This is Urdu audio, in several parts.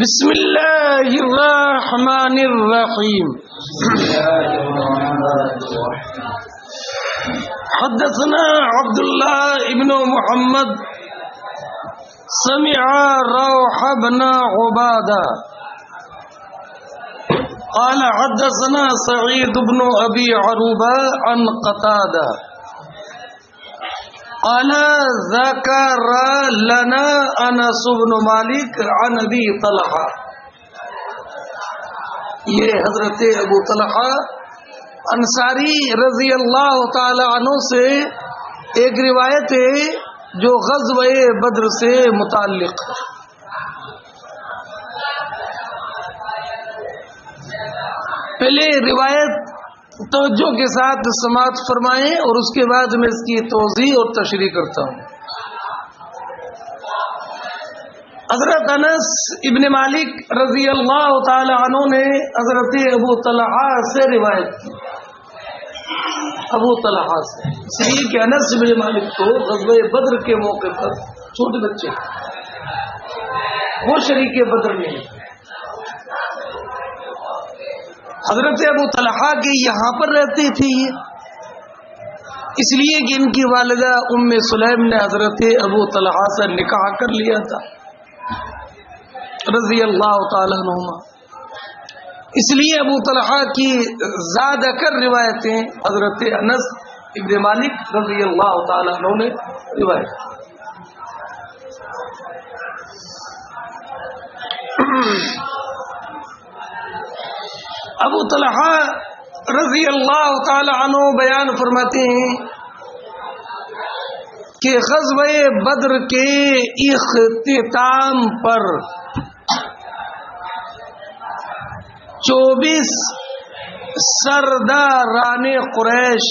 بسم اللہ الرحمن الرحیم حدثنا عبد الله ابن محمد سمع روح بن عبادة قال حدثنا سعيد بن أبي عروبة عن قتادة قال ذكر لنا انس بن مالک عن ابی طلحہ. یہ حضرت ابو طلحہ انصاری رضی اللہ تعالی عنہ سے ایک روایت ہے جو غزوہ بدر سے متعلق. پہلے روایت توجہ کے ساتھ سماعت فرمائیں اور اس کے بعد میں اس کی توضیح اور تشریح کرتا ہوں. حضرت انس ابن مالک رضی اللہ تعالی عنہ نے حضرت ابو طلحہ سے روایت کی. ابو طلحہ سے اس لیے کہ انس ابن مالک کو غزوہ بدر کے موقع پر چھوٹے بچے وہ شریک بدر میں حضرت ابو طلحہ کے یہاں پر رہتے تھے یہ اس لیے کہ ان کی والدہ ام سلیم نے حضرت ابو طلحہ سے نکاح کر لیا تھا رضی اللہ تعالیٰ عنہما. اس لیے ابو طلحہ کی زیادہ کر روایتیں حضرت انس ابن مالک رضی اللہ تعالیٰ عنہ نے روایت ابو طلحہ رضی اللہ تعالی عنہ بیان فرماتے ہیں کہ غزوہ بدر کے اختتام پر 24 سرداران قریش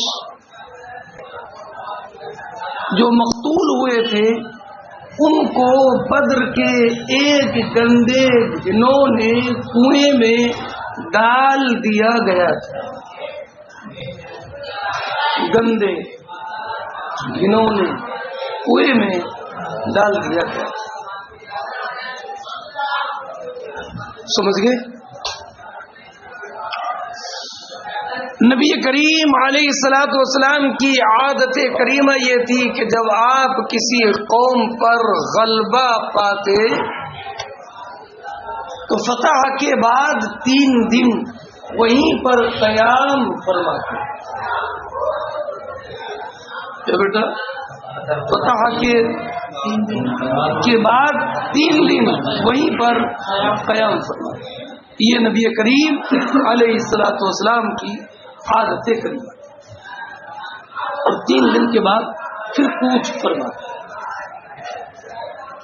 جو مقتول ہوئے تھے ان کو بدر کے ایک گندے جنہوں نے کنویں میں ڈال دیا گیا تھا. گندے جنہوں نے کنویں میں ڈال دیا گیا. سمجھ گئے؟ نبی کریم علیہ الصلوۃ والسلام کی عادت کریمہ یہ تھی کہ جب آپ کسی قوم پر غلبہ پاتے تو فتح کے بعد 3 دن وہیں پر قیام فرماتے. کیا بیٹا؟ فتح کے بعد 3 دن وہیں پر قیام فرماتے. یہ نبی کریم علیہ الصلوۃ والسلام کی عادت کریمہ. اور 3 دن کے بعد پھر کوچ فرماتے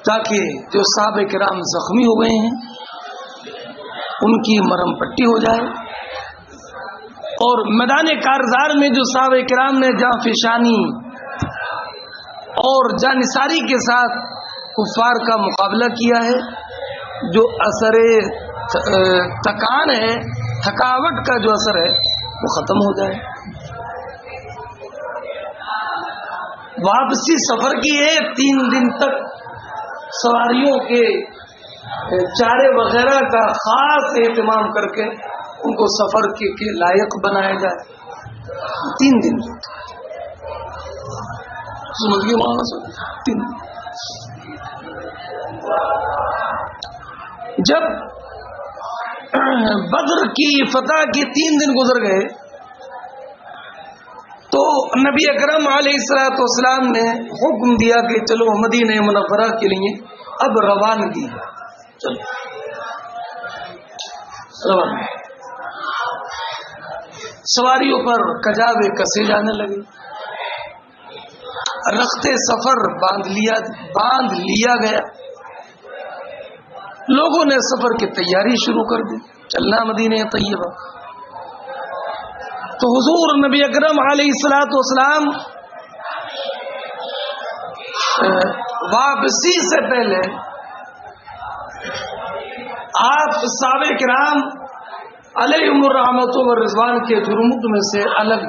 تاکہ جو صحابہ کرام زخمی ہو گئے ہیں ان کی مرہم پٹی ہو جائے اور میدان کارزار میں جو صحابہ کرام نے جاں فشانی اور جانثاری کے ساتھ کفار کا مقابلہ کیا ہے جو اثر تکان ہے تھکاوٹ کا جو اثر ہے وہ ختم ہو جائے. واپسی سفر کی ہے 3 دن تک سواریوں کے چارے وغیرہ کا خاص اہتمام کر کے ان کو سفر کے لائق بنایا جائے. 3 دن سمجھیے معنی. جب بدر کی فتح کی 3 دن گزر گئے تو نبی اکرم علیہ الصلوۃ والسلام نے حکم دیا کہ چلو مدینہ منورہ کے لیے اب روانگی ہے. چلو روانگی. سواریوں پر کجاوے کسے جانے لگے. رخت سفر باندھ لیا گیا. لوگوں نے سفر کی تیاری شروع کر دی. چلنا مدینہ طیبہ. تو حضور نبی اکرم علیہ الصلوۃ والسلام واپسی سے پہلے آپ صحابہ کرام علیہم الرحمۃ والرضوان کے جرمت میں سے الگ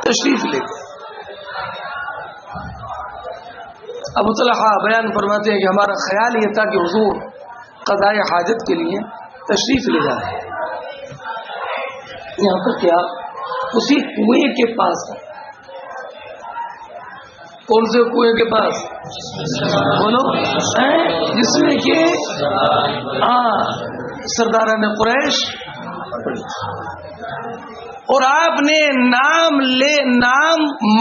تشریف لے گئے. ابو طلحہ بیان فرماتے ہیں کہ ہمارا خیال یہ تھا کہ حضور قضاء حاجت کے لیے تشریف لے جائیں. یہاں پر کیا اسی کنویں کے پاس ہے. کون سے کنویں کے پاس بولو؟ جس میں کہ سرداران قریش. اور آپ نے نام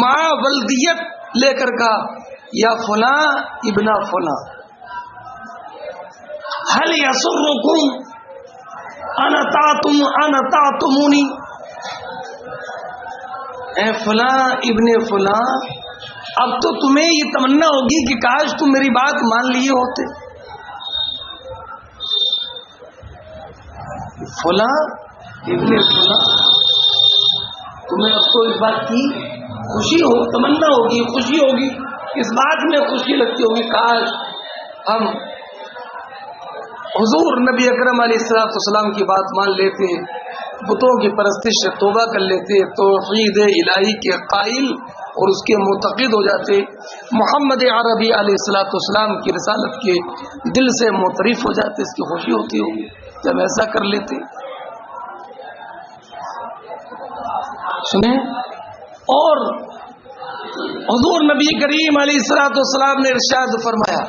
ماں ولدیت لے کر کہا یا فلاں ابن فلاں هل يسركم ان اطعتمونی، اے فلاں ابن فلاں اب تو تمہیں یہ تمنا ہوگی کہ کاش تم میری بات مان لیے ہوتے. فلاں ابن فلاں تمہیں اب تو اس بات کی خوشی ہو، تمنا ہوگی، خوشی ہوگی، اس بات میں خوشی لگتی ہوگی کاش ہم حضور نبی اکرم علیہ السلام کی بات مان لیتے، بتوں کی پرستش سے توبہ کر لیتے، توحید الہی کے قائل اور اس کے معتقد ہو جاتے، محمد عربی علیہ السلام کی رسالت کے دل سے معترف ہو جاتے. اس کی خوشی ہوتی ہوگی جب ایسا کر لیتے. سنیں، اور حضور نبی کریم علیہ السلام نے ارشاد فرمایا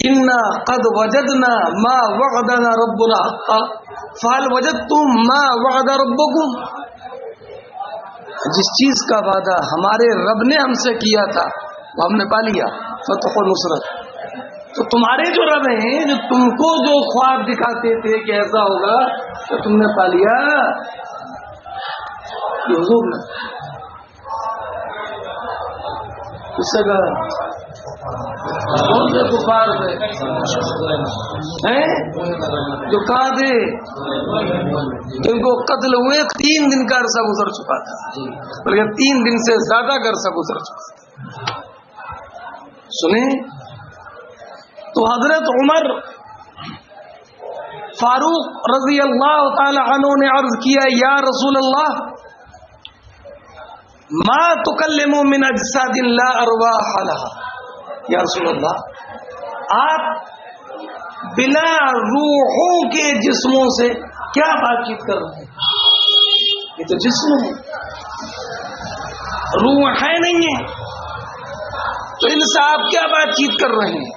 انا قد وجدنا ما وعدنا ربنا حقا فهل وجدتم ما وعد ربكم. جس چیز کا وعدہ ہمارے رب نے ہم سے کیا تھا وہ ہم نے پا لیا، فتح و نصرت. تو تمہارے جو رب ہیں جو تم کو جو خواب دکھاتے تھے کہ ایسا ہوگا تو تم نے پا لیا. یہ حضور نے اس سے کہا کون سے کفار تھے جو کہاں تھے جن کو قتل ہوئے 3 دن کا عرصہ گزر چکا تھا، بلکہ 3 دن سے زیادہ کا عرصہ گزر چکا تھا. سنیں، تو حضرت عمر فاروق رضی اللہ تعالی عنہ نے عرض کیا یا رسول اللہ ما تکلم من اجساد لا ارواح لها. یا رسول اللہ آپ بلا روحوں کے جسموں سے کیا بات چیت کر رہے ہیں؟ یہ تو جسم ہے، روح ہے نہیں ہے، تو ان سے آپ کیا بات چیت کر رہے ہیں؟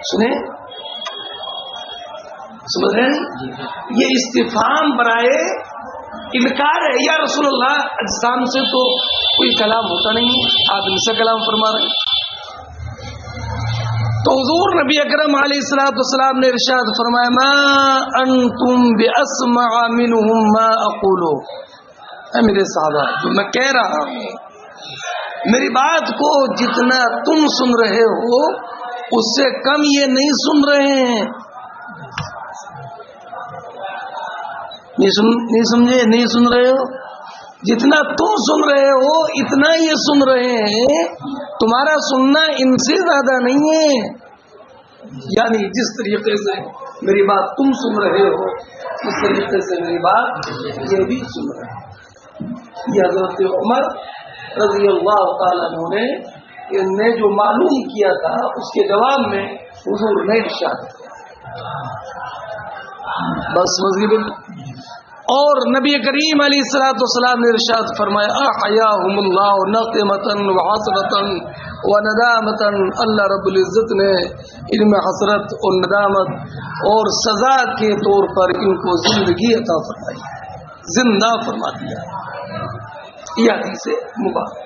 سنیں، سمجھ رہے ہیں؟ یہ استفہام برائے انکار ہے. یا رسول اللہ اجسام سے تو کوئی کلام ہوتا نہیں ہے، آپ ان سے کلام فرما رہے ہیں. تو حضور نبی اکرم علیہ السلام نے ارشاد فرمایا ما انتم باسمع منهم ما اقول. اے میرے صحابہ، جو میں کہہ رہا ہوں میری بات کو جتنا تم سن رہے ہو اس سے کم یہ نہیں سن رہے ہیں. نہیں سمجھے؟ نہیں سن رہے ہو، جتنا تم سن رہے ہو اتنا یہ سن رہے ہیں. تمہارا سننا ان سے زیادہ نہیں ہے. یعنی جس طریقے سے میری بات تم سن رہے ہو اس طریقے سے میری بات یہ بھی سن رہے ہیں. یہ حضرت عمر رضی اللہ تعالیٰ عنہ نے جو معلوم کیا تھا اس کے جواب میں حضور نے ارشاد بس مذہب. اور نبی کریم علیہ السلام نے ارشاد فرمایا احیاہم اللہ نقمۃ وحسرۃ وندامۃ. اللہ رب العزت نے ان میں حسرت اور ندامت اور سزا کے طور پر ان کو زندگی عطا فرمائی، زندہ فرما دیا. یہ حدیث مبارک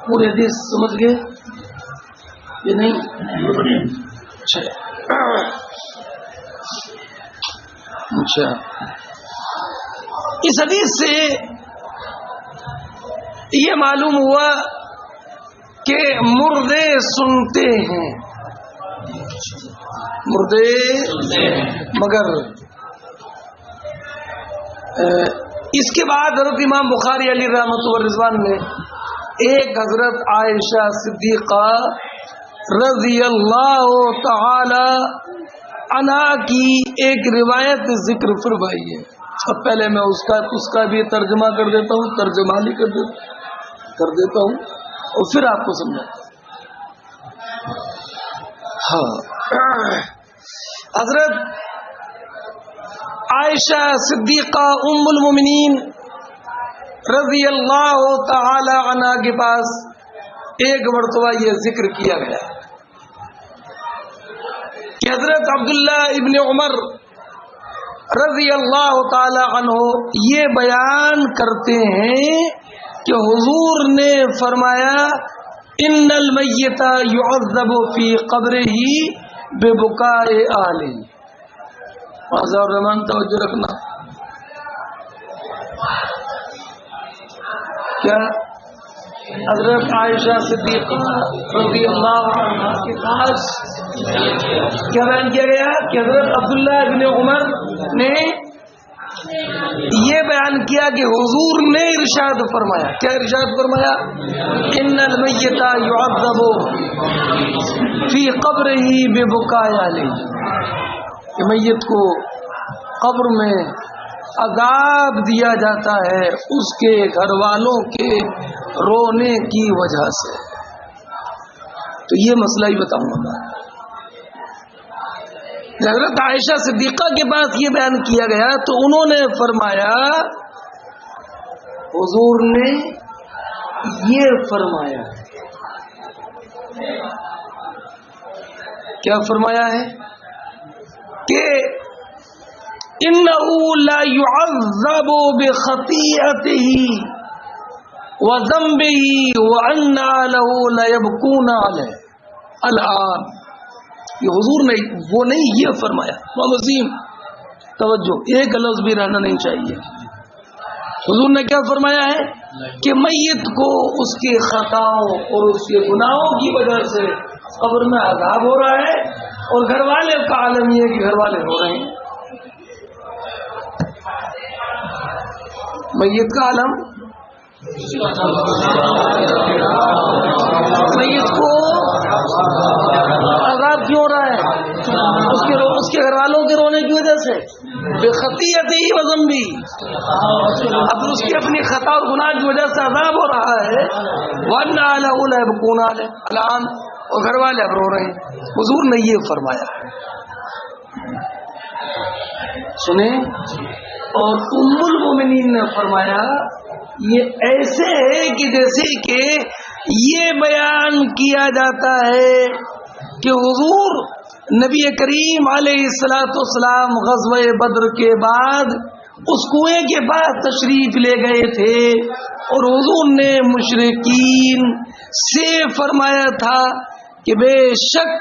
پورے حدیث سمجھ گئے یہ نہیں؟ اچھا، اس حدیث سے یہ معلوم ہوا کہ مردے سنتے ہیں، مردے مگر اس کے بعد حضرت امام بخاری علی رحمۃ اللہ رضوان نے ایک حضرت عائشہ صدیقہ رضی اللہ تعالی عنہا کی ایک روایت ذکر فرمائی ہے. اب پہلے میں اس کا بھی ترجمہ کر دیتا ہوں، ترجمہ ہی کر دیتا ہوں اور پھر آپ کو سمجھاتا ہوں. ہاں، حضرت عائشہ صدیقہ ام المومنین رضی اللہ تعالی عنہا کے پاس ایک مرتبہ یہ ذکر کیا گیا کہ حضرت عبداللہ ابن عمر رضی اللہ تعالی عنہ یہ بیان کرتے ہیں کہ حضور نے فرمایا ان المیت یعذب فی قبرہ ببکاء اہلہ. معذر الرحمن توجہ رکھنا. کیا حضرت عائشہ صدیقہ رضی اللہ عنہ کے پاس کیا بیان کیا گیا کہ حضرت عبداللہ ابن عمر نے یہ بیان کیا کہ حضور نے ارشاد فرمایا. کیا ارشاد فرمایا؟ ان المیت یعذب فی قبرہ ببکاء اہلہ، کہ میت کو قبر میں عذاب دیا جاتا ہے اس کے گھر والوں کے رونے کی وجہ سے. تو یہ مسئلہ ہی بتاؤں گا. حضرت عائشہ صدیقہ کے پاس یہ بیان کیا گیا تو انہوں نے فرمایا حضور نے یہ فرمایا. کیا فرمایا ہے؟ کہ انہو لا یعذب بخطیئتہ وذنبہ واننا لہ لیبکون علیہ. الان یہ حضور نے وہ نہیں یہ فرمایا. وسیم توجہ، ایک لفظ بھی رہنا نہیں چاہیے. حضور نے کیا فرمایا ہے کہ میت کو اس کے خطاؤں اور اس کے گناہوں کی وجہ سے قبر میں عذاب ہو رہا ہے اور گھر والے کا عالم یہ ہے کہ گھر والے رو رہے ہیں. میت کا عالم، میت کو عذاب کیوں ہو رہا ہے؟ اس کے گھر والوں کے رونے کی وجہ سے. بخطیئتہ وذنبہ، اب اس کی اپنی خطا اور گناہ کی وجہ سے عذاب ہو رہا ہے. وَأَنَّا لَهُ لَيَبْكُونَ عَلَيْهِ الآن، اور گھر والے اب رو رہے ہیں. حضور نے یہ فرمایا. سنیں، اور ام المومنین نے فرمایا یہ ایسے ہے کہ جیسے کہ یہ بیان کیا جاتا ہے کہ حضور نبی کریم علیہ الصلوۃ والسلام غزوہ بدر کے بعد اس کنویں کے پاس تشریف لے گئے تھے اور حضور نے مشرکین سے فرمایا تھا کہ بے شک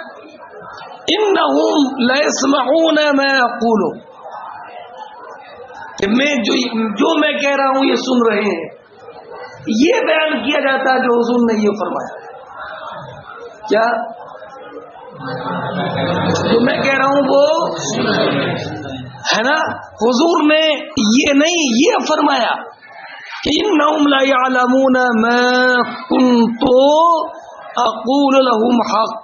انہم لیسمعون ما اقول، کہ میں جو میں کہہ رہا ہوں یہ سن رہے ہیں. یہ بیان کیا جاتا ہے جو حضور نے یہ فرمایا. کیا جو میں کہہ رہا ہوں وہ ہے نا؟ حضور نے یہ نہیں یہ فرمایا کہ انہم لا یعلمون ما کنت اقول لهم حق،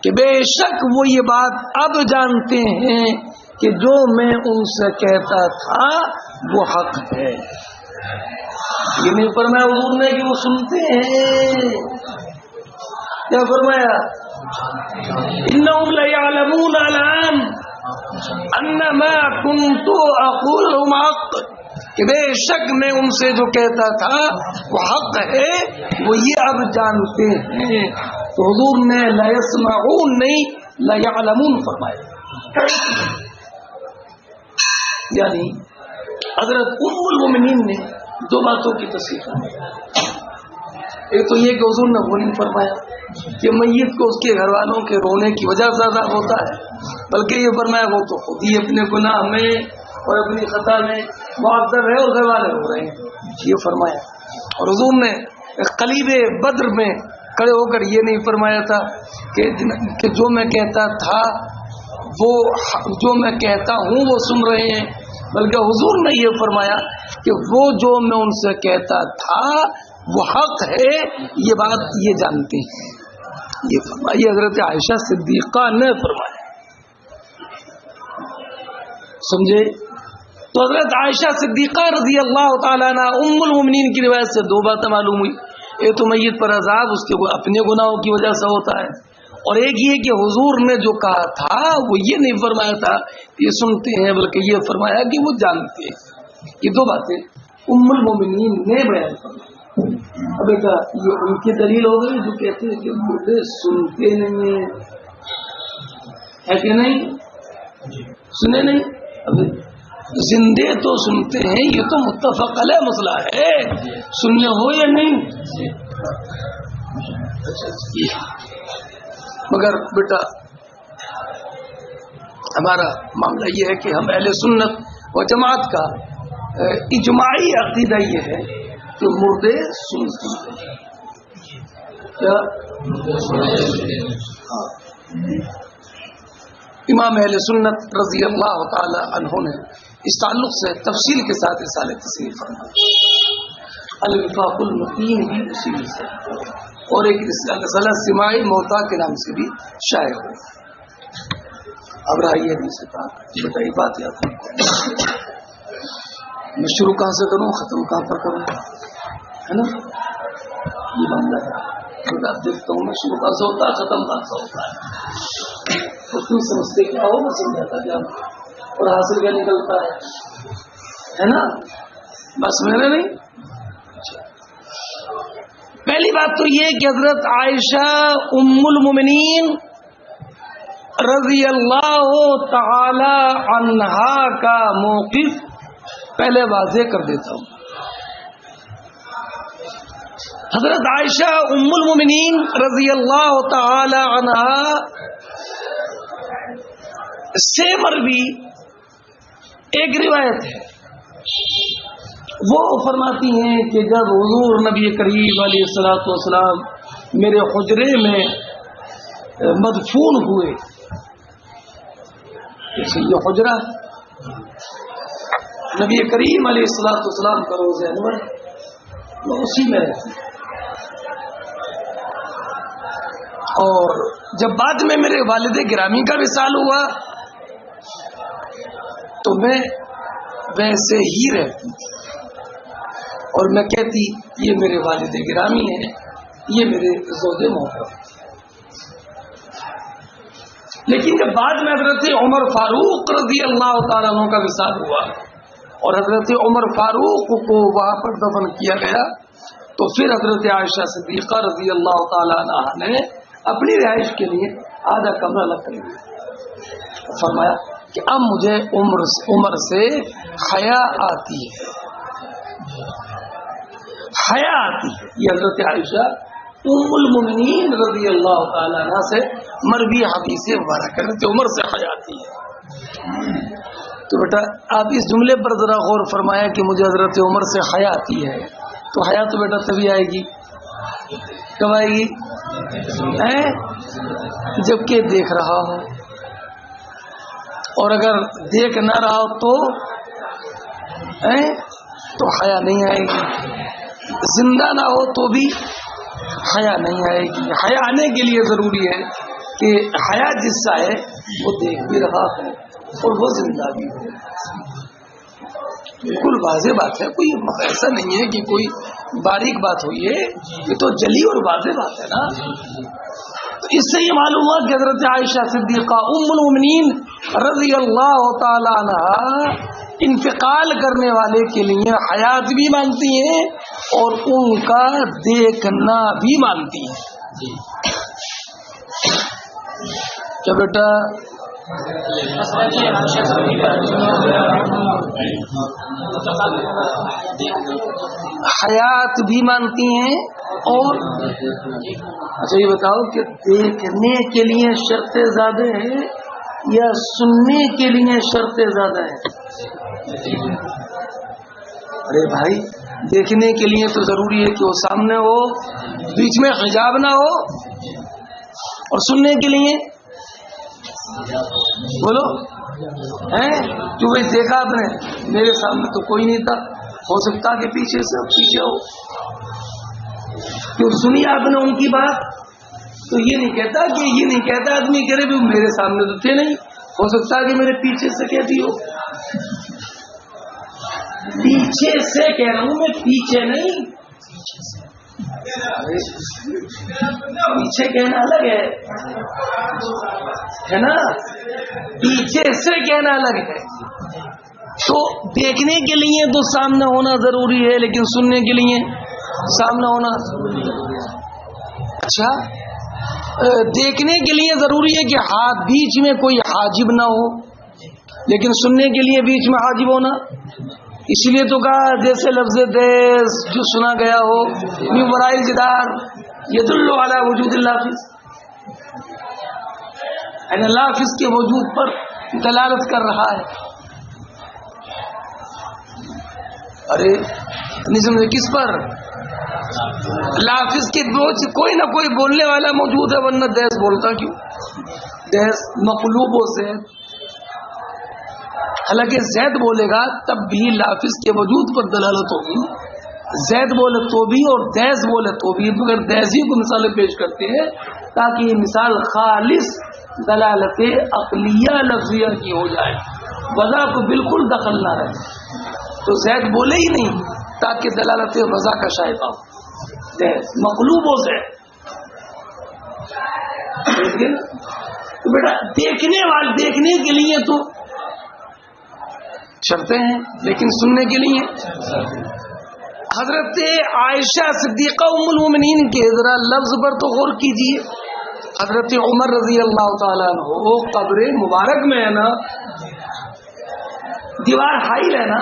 کہ بے شک وہ یہ بات اب جانتے ہیں کہ جو میں ان سے کہتا تھا وہ حق ہے. یہ نہیں فرمایا حضور نے کہ وہ سنتے ہیں. کیا فرمایا؟ انہم لیعلمون الان ان ما کنت اقول لهم حق، کہ بے شک میں ان سے جو کہتا تھا وہ حق ہے، وہ یہ اب جانتے ہیں. تو حضور نے لا يسمعون نہیں لا يعلمون فرمایا. یعنی حضرت ام المومنین نے دو باتوں کی تصریح کی. ایک تو یہ کہ حضور نے وہ نہیں فرمایا کہ میت کو اس کے گھر والوں کے رونے کی وجہ سے عذاب ہوتا ہے، بلکہ یہ فرمایا وہ تو خود ہی اپنے گناہ میں اور اپنی خطا میں معذب ہے اور گھر والے رو رہے ہیں. یہ فرمایا. اور حضور نے قلیب بدر میں کھڑے ہو کر یہ نہیں فرمایا تھا کہ جو میں کہتا تھا وہ جو میں کہتا ہوں وہ سن رہے ہیں، بلکہ حضور نے یہ فرمایا کہ وہ جو میں ان سے کہتا تھا وہ حق ہے، یہ بات یہ جانتے ہیں. یہ فرمایا حضرت عائشہ صدیقہ نے فرمایا. سمجھے؟ تو حضرت عائشہ صدیقہ رضی اللہ تعالیٰ عنہ ام المؤمنین کی روایت سے دو باتیں معلوم ہوئی. ایک تو میت پر عذاب اس کے اپنے گناہوں کی وجہ سے ہوتا ہے، اور ایک یہ کہ حضور نے جو کہا تھا وہ یہ نہیں فرمایا تھا یہ سنتے ہیں، بلکہ یہ فرمایا کہ وہ جانتے ہیں. یہ دو باتیں ام المؤمنین نے بیان فرمائی. اب بیٹا یہ ان کی دلیل ہو گئی جو کہتے ہیں کہ مردے سنتے نہیں ہے کہ نہیں، سنے نہیں. اب زندے تو سنتے ہیں، یہ تو متفق علیہ مسئلہ ہے، سننے ہو یا نہیں. مگر بیٹا ہمارا معاملہ یہ ہے کہ ہم اہل سنت و جماعت کا اجماعی عقیدہ یہ ہے کہ مردے سنتے ہیں. کیا امام اہل سنت رضی اللہ تعالی عنہ نے اس تعلق سے تفصیل کے ساتھ رسالہ تصنیف فرمائی. الوفاق المتین بھی اسی سے، اور ایک رسالہ سماع موتا کے نام سے بھی شائع ہو. اب رہی حدیث پاک، بیٹا یہ بات یاد رکھو، میں شروع کہاں سے کروں ختم کہاں پر کروں، ہے نا؟ یہ معاملہ ہے. دیکھتا ہوں میں شروع کہاں سے ہوتا ہے ختم کہاں سے ہوتا ہے. تو تم سمجھتے کیا ہو، میں سمجھاتا کیا اور حاصل کیا نکلتا ہے نا؟ بس میرے نہیں. پہلی بات تو یہ کہ حضرت عائشہ ام المؤمنین رضی اللہ تعالی عنہا کا موقف پہلے واضح کر دیتا ہوں. حضرت عائشہ ام المؤمنین رضی اللہ تعالی عنہا سے مروی ایک روایت ہے، وہ فرماتی ہیں کہ جب حضور نبی کریم علیہ الصلوۃ والسلام میرے حجرے میں مدفون ہوئے، یہ حجرہ نبی کریم علیہ الصلوۃ والسلام کا روز انور میں اسی میں رہتی. اور جب بعد میں میرے والد گرامی کا وصال ہوا تو میں ویسے ہی رہتی اور میں کہتی یہ میرے والد گرامی ہیں، یہ میرے زوج محترم. لیکن جب بعد میں حضرت عمر فاروق رضی اللہ تعالیٰ عنہ کا وصال ہوا اور حضرت عمر فاروق کو وہاں پر دفن کیا گیا تو پھر حضرت عائشہ صدیقہ رضی اللہ تعالیٰ عنہ نے اپنی رہائش کے لیے آدھا کمرہ الگ کر لیا. فرمایا کہ اب مجھے عمر سے حیا آتی ہے، حیا آتی ہے. یہ حضرت عائشہ ام المؤمنین رضی اللہ تعالیٰ عنہ سے مروی حدیث مبارکہ حضرت عمر سے حیا آتی ہے. تو بیٹا آپ اس جملے پر ذرا غور فرمایا کہ مجھے حضرت عمر سے حیا آتی ہے، تو حیا تو بیٹا تبھی آئے گی، کب آئے گی؟ جبکہ دیکھ رہا ہو، اور اگر دیکھ نہ رہا ہو تو حیا نہیں آئے گی. زندہ نہ ہو تو بھی حیا نہیں آئے گی. حیا آنے کے لیے ضروری ہے کہ حیا جس سے ہے وہ دیکھ بھی رہا ہے اور وہ زندہ بھی ہے. بالکل واضح بات ہے، کوئی ایسا نہیں ہے کہ کوئی باریک بات ہوئی ہے، یہ تو جلی اور واضح بات ہے نا. تو اس سے یہ معلوم ہوا کہ حضرت عائشہ صدیقہ ام المؤمنین رضی اللہ تعالی عنہ انتقال کرنے والے کے لیے حیات بھی مانگتی ہیں اور ان کا دیکھنا بھی مانگتی ہیں. کیا بیٹا حیات بھی مانتی ہیں اور اچھا یہ بتاؤ کہ دیکھنے کے لیے شرطیں زیادہ ہیں یا سننے کے لیے شرطیں زیادہ ہیں؟ ارے بھائی دیکھنے کے لیے تو ضروری ہے کہ وہ سامنے ہو، بیچ میں حجاب نہ ہو، اور سننے کے لیے بولو کیوں بھائی دیکھا آپ نے میرے سامنے تو کوئی نہیں تھا، ہو سکتا کہ پیچھے سے پیچھے ہو، کیوں سنی آپ نے ان کی بات تو یہ نہیں کہتا آدمی کرے بھی میرے سامنے تو تھے نہیں، ہو سکتا ہے کہ میرے پیچھے سے کہتی ہو. پیچھے سے کہہ رہا ہوں میں, پیچھے نہیں. پیچھے کہنا الگ ہے نا, پیچھے سے کہنا الگ ہے. تو دیکھنے کے لیے تو سامنا ہونا ضروری ہے, لیکن سننے کے لیے سامنا ہونا. اچھا, دیکھنے کے لیے ضروری ہے کہ بیچ میں کوئی حاجب نہ ہو, لیکن سننے کے لیے بیچ میں حاجب ہونا. اسی لیے تو کہا جیسے لفظ دیس جو سنا گیا ہو من وراء الجدار یدل علی وجود اللافظ, یعنی لافظ کے وجود پر دلالت کر رہا ہے. ارے نہیں سمجھے کس پر؟ لافظ کے کوئی نہ کوئی بولنے والا موجود ہے, ورنہ دیس بولتا کیوں؟ دیس مقلوب و زید, حالانکہ زید بولے گا تب بھی لافظ کے وجود پر دلالت ہوگی. زید بولے تو بھی اور دیس بولے تو بھی, مگر دیسی کو مثالیں پیش کرتے ہیں تاکہ یہ مثال خالص دلالت عقلیہ لفظیہ کی ہو جائے, وضع کو بالکل دخل نہ رہے. تو زید بولے ہی نہیں تاکہ دلالت وضع کا شائبہ ہو. دیس مقلوب ہو زید. تو بیٹا دیکھنے کے لیے تو شرطیں ہیں, لیکن سننے کے لیے. حضرت عائشہ صدیقہ ام المومنین کے ذرا لفظ پر تو غور کیجیے. حضرت عمر رضی اللہ تعالیٰ عنہ قبر مبارک میں ہے نا, دیوار حائل ہے نا,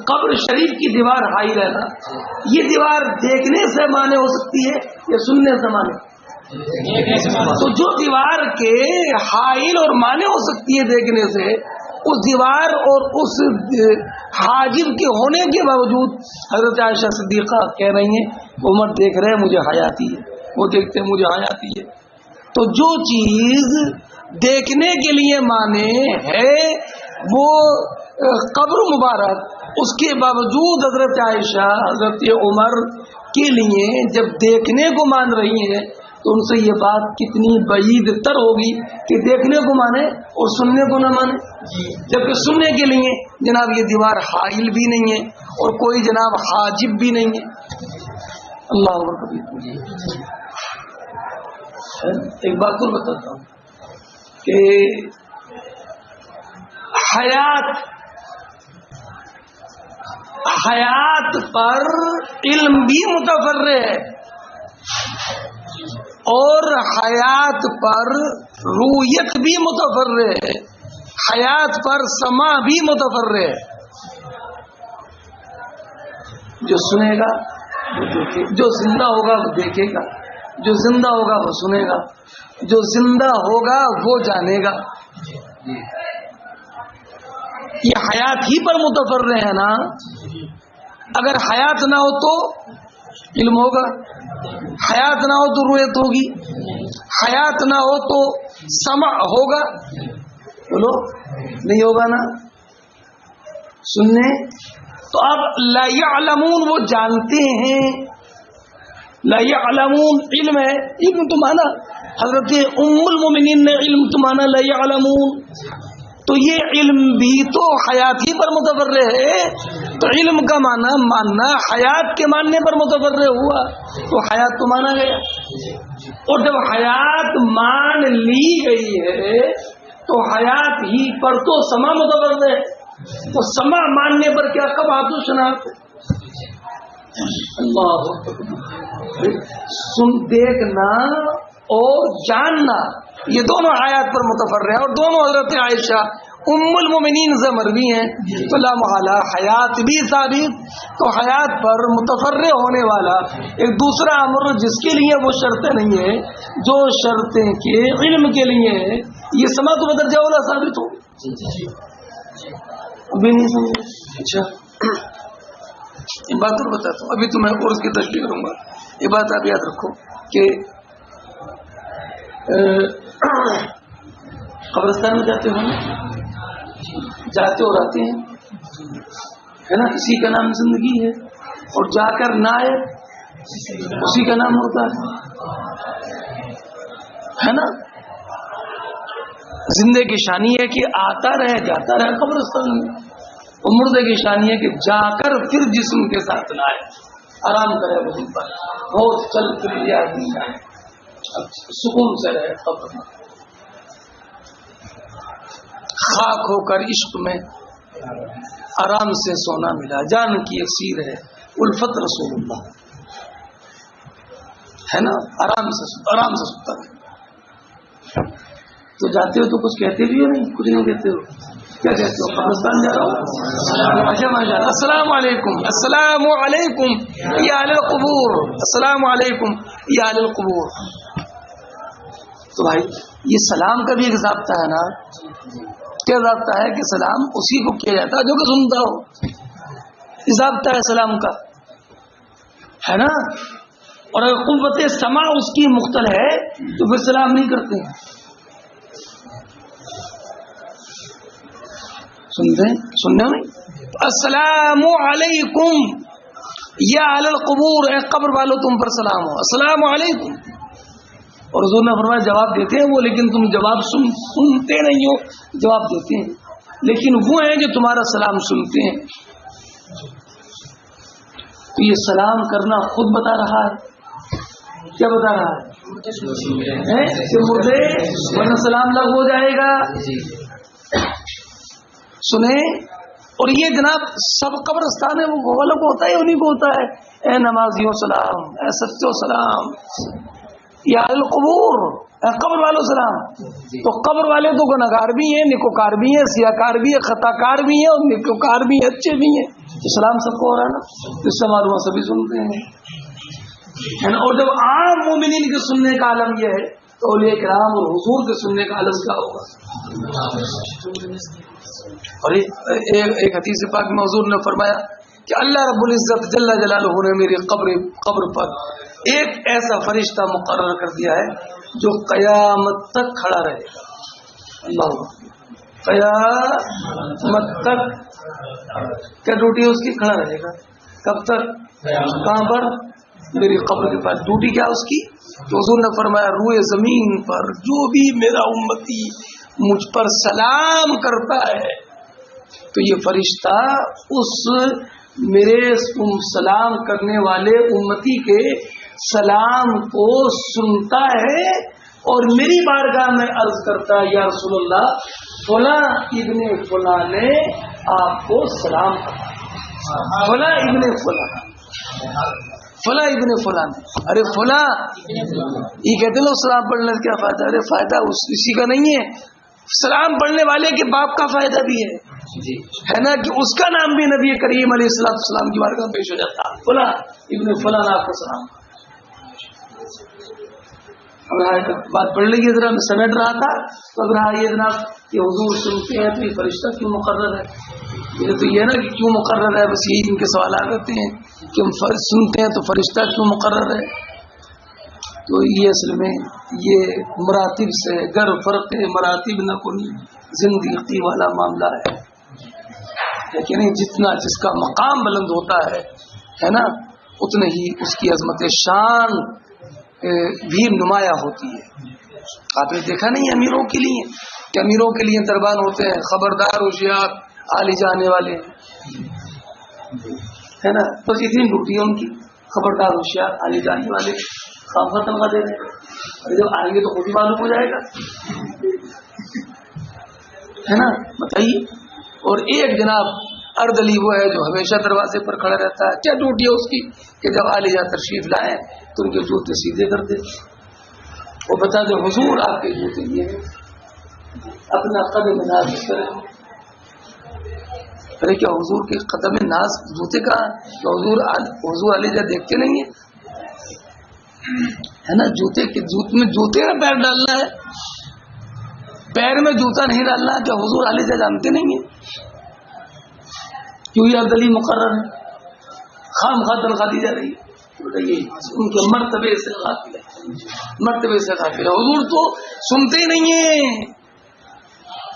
قبر شریف کی دیوار حائل ہے نا, یہ دیوار دیکھنے سے مانے ہو سکتی ہے یا سننے سے مانے؟ تو جو دیوار کے حائل اور مانے ہو سکتی ہے دیکھنے سے, اس دیوار اور اس حاجب کے ہونے کے باوجود حضرت عائشہ صدیقہ کہہ رہی ہیں عمر دیکھ رہے ہیں مجھے حیا آتی ہے, وہ دیکھتے ہیں مجھے حیا آتی ہے. تو جو چیز دیکھنے کے لیے مانے ہے وہ قبر مبارک, اس کے باوجود حضرت عائشہ حضرت عمر کے لیے جب دیکھنے کو مان رہی ہیں تو ان سے یہ بات کتنی بعید تر ہوگی کہ دیکھنے کو مانے اور سننے کو نہ مانے. جبکہ سننے کے لیے جناب یہ دیوار حائل بھی نہیں ہے اور کوئی جناب حاجب بھی نہیں ہے. اللہ اکبر. ایک بات اور بتاتا ہوں کہ حیات پر علم بھی متفرع ہے اور حیات پر رویت بھی متفرع ہے, حیات پر سماع بھی متفرع ہے. جو سنے گا وہ دیکھے, جو زندہ ہوگا وہ دیکھے گا, جو زندہ ہوگا وہ سنے گا, جو زندہ ہوگا وہ جانے گا. یہ حیات ہی پر متفرع ہے نا. اگر حیات نہ ہو تو علم ہوگا, حیات نہ ہو تو رویت ہوگی, حیات نہ ہو تو سمع ہوگا. بولو نہیں ہوگا نا سننے. تو اب لا یعلمون وہ جانتے ہیں, لا یعلمون علم ہے, علم تو مانا حضرت ام المومنین نے علم تو مانا لا یعلمون. تو یہ علم بھی تو حیات ہی پر متفرع ہے, تو علم کا ماننا حیات کے ماننے پر متفرع ہوا, تو حیات تو مانا گیا. اور جب حیات مان لی گئی ہے تو حیات ہی پر تو سما متفرع ہے, تو سما ماننے پر کیا کب آتو شناخت. اللہ سن دیکھنا اور جاننا یہ دونوں حیات پر متفرع ہے, اور دونوں حضرت عائشہ ام المومنین سے مروی ہیں. تو لا محالہ حیات بھی ثابت, تو حیات پر متفرع ہونے والا ایک دوسرا امر جس کے لیے وہ شرطیں نہیں ہے جو شرطیں کے علم کے لیے ہے, یہ سما تو بدرجہ اولا ثابت ہو. ابھی نہیں سمجھے؟ اچھا یہ بات اور بتاتا ہوں, ابھی تو میں اور اس کی تشریح کروں گا. یہ بات آپ یاد رکھو کہ قبرستان میں جاتے ہو جاتے اور آتے ہیں ہے نا, اسی کا نام زندگی ہے, اور جا کر نہ آئے اسی کا نام ہوتا ہے نا. زندے کی شانی ہے کہ آتا رہے جاتا رہے قبرستان میں، اور مردے کی شانی ہے کہ جا کر پھر جسم کے ساتھ لائے، آرام کرے وہیں پر، بہت چل پھر لیا آدمی جائے، سکون سے رہے قبر میں، خاک ہو کر عشق میں آرام سے سونا ملا، جان کی اسیر ہے الفت رسول اللہ، ہے نا، آرام سے سوتا ہے۔ تو جاتے ہو تو کچھ کہتے بھی ہو نہیں، کچھ نہیں کہتے ہو، کیا کہتے ہو؟ قبرستان جا رہا ہوں، اچھا ماشاء اللہ، السلام علیکم، السلام علیکم یا اہل القبور، السلام علیکم یا اہل القبور۔ تو بھائی یہ سلام کا بھی ایک ضابطہ ہے نا، کیا ضابطہ ہے کہ سلام اسی کو کیا جاتا ہے جو کہ سنتا ہو، ضابطہ ہے سلام کا، ہے نا۔ اور اگر قوت سماع اس کی مختل ہے تو پھر سلام نہیں کرتے ہیں، سننے میں السلام علیکم یا اہل القبور، اے قبر والو تم پر سلام ہو، السلام علیکم۔ اور حضور نے فرمایا جواب دیتے ہیں وہ، لیکن تم جواب سنتے نہیں ہو، جواب دیتے ہیں لیکن وہ ہیں جو تمہارا سلام سنتے ہیں۔ تو یہ سلام کرنا خود بتا رہا ہے، کیا بتا رہا ہے کہ مردے ورنہ سلام لغو ہو جائے گا۔ سنیں، اور یہ جناب سب قبرستان ہے وہ والوں کو ہوتا ہے، انہیں کو ہوتا ہے، اے نمازیوں سلام، اے سچوں سلام، یا القبور، اے قبر والوں سلام۔ تو قبر والے تو گنہگار بھی ہیں، نیکوکار بھی ہیں، سیاکار بھی ہیں، خطاکار بھی ہیں، اور نیکوکار بھی ہیں، اچھے بھی ہیں، تو سلام سب کو ہو رہا ہے نا، اس سے معلوم سبھی سنتے ہیں، ہے نا۔ اور جب عام مومنین کے سننے کا عالم یہ ہے تو اولیاء کرام اور حضور کے سننے کا عالم کیا ہوگا۔ اور ایک حدیث پاک میں حضور نے فرمایا کہ اللہ رب العزت جل جلالہ نے میری قبر پر ایک ایسا فرشتہ مقرر کر دیا ہے جو قیامت تک کھڑا رہے گا، اللہ قیامت تک، کیا ڈیوٹی اس کی؟ کھڑا رہے گا، کب تک؟ کہاں پر؟ میری قبر کے پاس۔ ڈیوٹی کیا اس کی؟ تو حضور نے فرمایا روئے زمین پر جو بھی میرا امتی مجھ پر سلام کرتا ہے تو یہ فرشتہ اس میرے سلام کرنے والے امتی کے سلام کو سنتا ہے اور میری بارگاہ میں عرض کرتا ہے یا رسول اللہ فلاں ابن فلاں نے آپ کو سلام کرا، فلاں ابن فلاں، فلاں ابن فلاں، ارے فلاں یہ کہتے لوگ سلام پڑھنے سے کیا فائدہ؟ ارے فائدہ اسی کا نہیں ہے، سلام پڑھنے والے کے باپ کا فائدہ بھی ہے نا، کہ اس کا نام بھی نبی کریم علیہ السلام کی بارگاہ میں پیش ہو جاتا، فلاں ابن فلاں نے آپ کو سلام۔ بات پڑھ لیجیے ذرا، میں سمیٹ رہا تھا تو اب رہا یہ جناب کہ حضور سنتے ہیں تو یہ فرشتہ کیوں مقرر ہے؟ یہ تو یہ نا کہ کیوں مقرر ہے، بس یہی ان کے سوالات رہتے ہیں کہ ہم سنتے ہیں تو فرشتہ کیوں مقرر ہے۔ تو یہ اصل میں یہ مراتب سے گر فرق مراتب نہ کوئی زندگی والا معاملہ ہے، لیکن جتنا جس کا مقام بلند ہوتا ہے نا، اتنے ہی اس کی عظمت شان بھی نمایاں ہوتی ہے۔ آپ نے دیکھا نہیں امیروں کے لیے کہ امیروں کے لیے دربان ہوتے ہیں، خبردار ہوشیار عالی جانے والے، ہے نا، بس اتنی ڈیوٹی ہے ان کی، خبردار ہوشیار عالی جانے والے، خام ختم کا دے رہے ہیں، جب آئیں گے تو خود ہی معلوم ہو جائے گا، ہے نا، بتائیے۔ اور ایک جناب اردلی وہ ہے جو ہمیشہ دروازے پر کھڑا رہتا ہے، کیا ڈیوٹی ہے اس کی کہ جب عالی جا تشریف لائیں تو ان کے جوتے سیدھے کر دے، وہ بتا دے حضور آپ کے جوتے یہ ہیں، اپنا قدم ناز کریں۔ ارے کیا حضور کے قدم ناز جوتے کا حضور علی جا دیکھتے نہیں ہیں، ہے نا، جوتے میں پیر ڈالنا ہے، پیر میں جوتا نہیں ڈالنا، کیا حضور علی جا جانتے نہیں ہیں؟ کیوں یہ دلی مقرر ہے، خام خواہ تنخواہ دی جا رہی ہے، ان کے مرتبے سے غافل ہے، مرتبے سے غافل ہے۔ حضور تو سنتے ہی نہیں ہیں،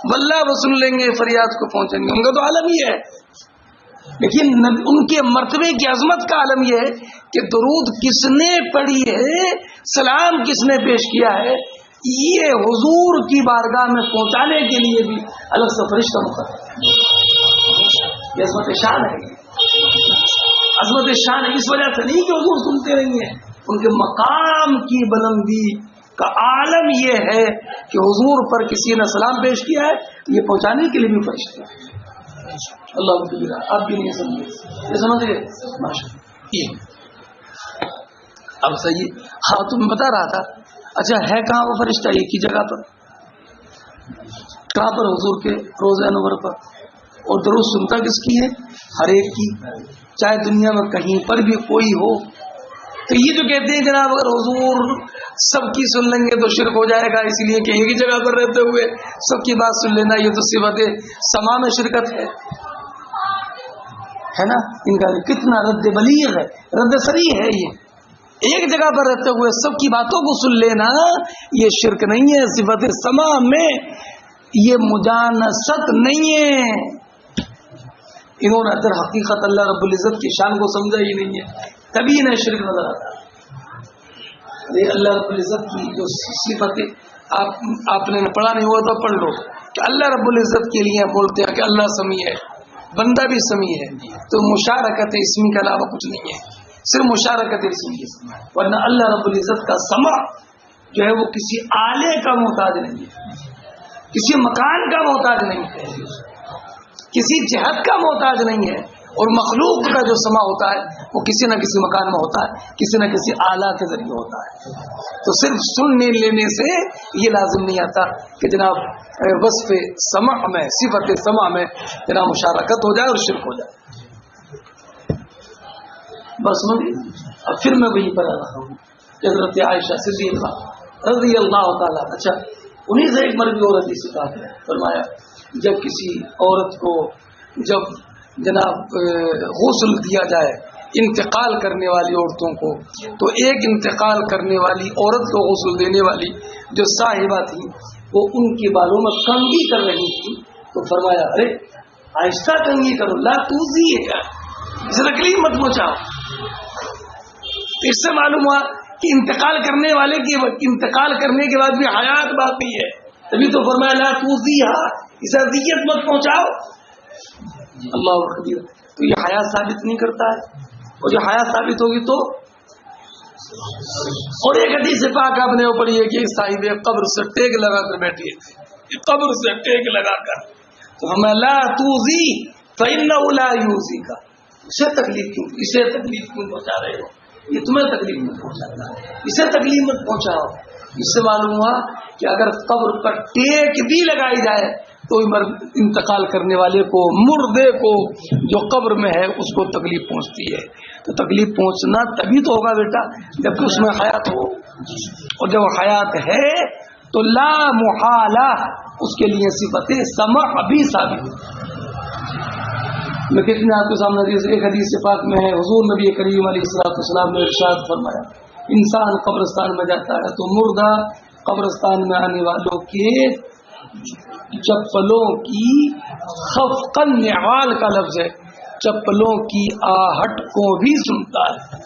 واللہ وہ سن لیں گے، فریاد کو پہنچیں گے، ان کا تو عالم ہی ہے، لیکن ان کے مرتبے کی عظمت کا عالم یہ ہے کہ درود کس نے پڑھی ہے، سلام کس نے پیش کیا ہے، یہ حضور کی بارگاہ میں پہنچانے کے لیے بھی الگ سے فرشتہ مقرر، یہ عظمت شان ہے، عظمت شان ہے۔ اس وجہ سے نہیں کہ حضور سنتے نہیں ہیں، ان کے مقام کی بلندی کا عالم یہ ہے کہ حضور پر کسی نے سلام پیش کیا ہے، یہ پہنچانے کے لیے بھی فرشتہ ہے۔ اللہ کو آپ بھی نہیں سمجھے، یہ سمجھ گئے ماشاء۔ اب صحیح، ہاں تم بتا رہا تھا، اچھا ہے کہاں وہ فرشتہ؟ ایک ہی جگہ پر، کہاں پر؟ حضور کے روضہ انور پر۔ اور درود سنتا کس کی ہے؟ ہر ایک کی، چاہے دنیا میں کہیں پر بھی کوئی ہو۔ تو یہ جو کہتے ہیں جناب اگر حضور سب کی سن لیں گے تو شرک ہو جائے گا، اس لیے کہ ایک ہی جگہ پر رہتے ہوئے سب کی بات سن لینا، یہ تو صفت سما میں شرکت ہے نا۔ ان کا کتنا رد بلیغ ہے، رد صریح ہے۔ یہ ایک جگہ پر رہتے ہوئے سب کی باتوں کو سن لینا یہ شرک نہیں ہے، صفت سما میں یہ مجانست نہیں ہے۔ انہوں نے در حقیقت اللہ رب العزت کی شان کو سمجھا ہی نہیں ہے، تبھی انہیں شرک نظر آتا ہے۔ اللہ رب العزت کی جو صفت آپ نے پڑھا نہیں ہوا تو پڑھ لو کہ اللہ رب العزت کے لیے بولتے ہیں کہ اللہ سمیع ہے، بندہ بھی سمیع ہے، تو مشارکت اسمی کے علاوہ کچھ نہیں ہے، صرف مشارکت اسمی ہے۔ ورنہ اللہ رب العزت کا سمع جو ہے وہ کسی آلے کا محتاج نہیں ہے، کسی مکان کا محتاج نہیں ہے، کسی جہت کا محتاج نہیں ہے۔ اور مخلوق کا جو سمع ہوتا ہے وہ کسی نہ کسی مکان میں ہوتا ہے، کسی نہ کسی آلہ کے ذریعے ہوتا ہے۔ تو صرف سننے لینے سے یہ لازم نہیں آتا کہ جناب وصف سمع میں، صفت سمع میں جناب مشارکت ہو جائے اور شرک ہو جائے۔ بس سمجھے؟ اب پھر میں وہیں پر آ رہا ہوں، حضرت عائشہ صدیقہ رضی اللہ تعالیٰ، اچھا انہیں سے ایک مرد عورت کی صفات ہے، فرمایا جب کسی عورت کو جب جناب غسل دیا جائے انتقال کرنے والی عورتوں کو، تو ایک انتقال کرنے والی عورت کو غسل دینے والی جو صاحبہ تھی وہ ان کے بالوں میں کنگھی کر رہی تھی، تو فرمایا ارے آہستہ کنگھی کرو، لا توزی ہے، اسے تکلیف مت پہنچاؤ۔ اس سے معلوم ہوا کہ انتقال کرنے والے کی انتقال کرنے کے بعد بھی حیات باقی ہے، تبھی تو فرمایا لا توزی ہے، اسے اذیت مت پہنچاؤ۔ اللہ اکبر۔ تو یہ حیات ثابت نہیں کرتا ہے، اور جو حیات ثابت ہوگی تو اور ایک حدیث پاک آپ نے اوپر یہ کہ صاحب قبر سے ٹیک لگا کر بیٹھی ہے، قبر سے ٹیک لگا کر، تو ہمیں لا توزی فإنه لا یوزیک، اسے تکلیف کیوں پہنچا رہے ہو؟ یہ تمہیں تکلیف نہیں پہنچاتا، اسے تکلیف مت پہنچاؤ۔ اس سے معلوم ہوا کہ اگر قبر پر ٹیک بھی لگائی جائے تو انتقال کرنے والے کو، مردے کو جو قبر میں ہے اس کو تکلیف پہنچتی ہے۔ تو تکلیف پہنچنا تبھی تو ہوگا بیٹا جب کہ اس میں حیات ہو، اور جب حیات ہے تو لا محالہ اس کے لیے صفت سمع بھی ثابت ہے۔ میں کتنے آپ کے سامنے ایک حدیث پاک میں ہے، حضور نبی کریم علیہ الصلوۃ والسلام نے ارشاد فرمایا انسان قبرستان میں جاتا ہے تو مردہ قبرستان میں آنے والوں کے چپلوں کی خفقاً نعال کا لفظ ہے، چپلوں کی آہٹ کو بھی سنتا ہے۔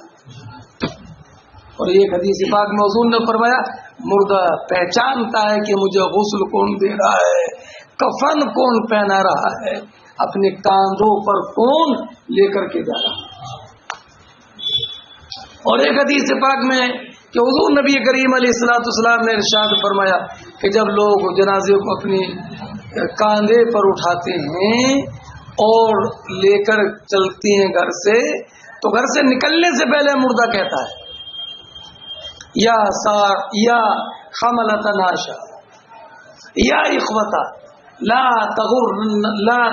اور ایک حدیث پاک میں حضور نے فرمایا مردہ پہچانتا ہے کہ مجھے غسل کون دے رہا ہے، کفن کون پہنا رہا ہے، اپنے کاندھوں پر کون لے کر کے جا رہا ہے۔ اور ایک حدیث پاک میں کہ حضور نبی کریم علیہ الصلوۃ والسلام نے ارشاد فرمایا کہ جب لوگ جنازے کو اپنے کاندھے پر اٹھاتے ہیں اور لے کر چلتے ہیں گھر سے، تو گھر سے نکلنے سے پہلے مردہ کہتا ہے یا حملۃ ناشا یا اخوتا لا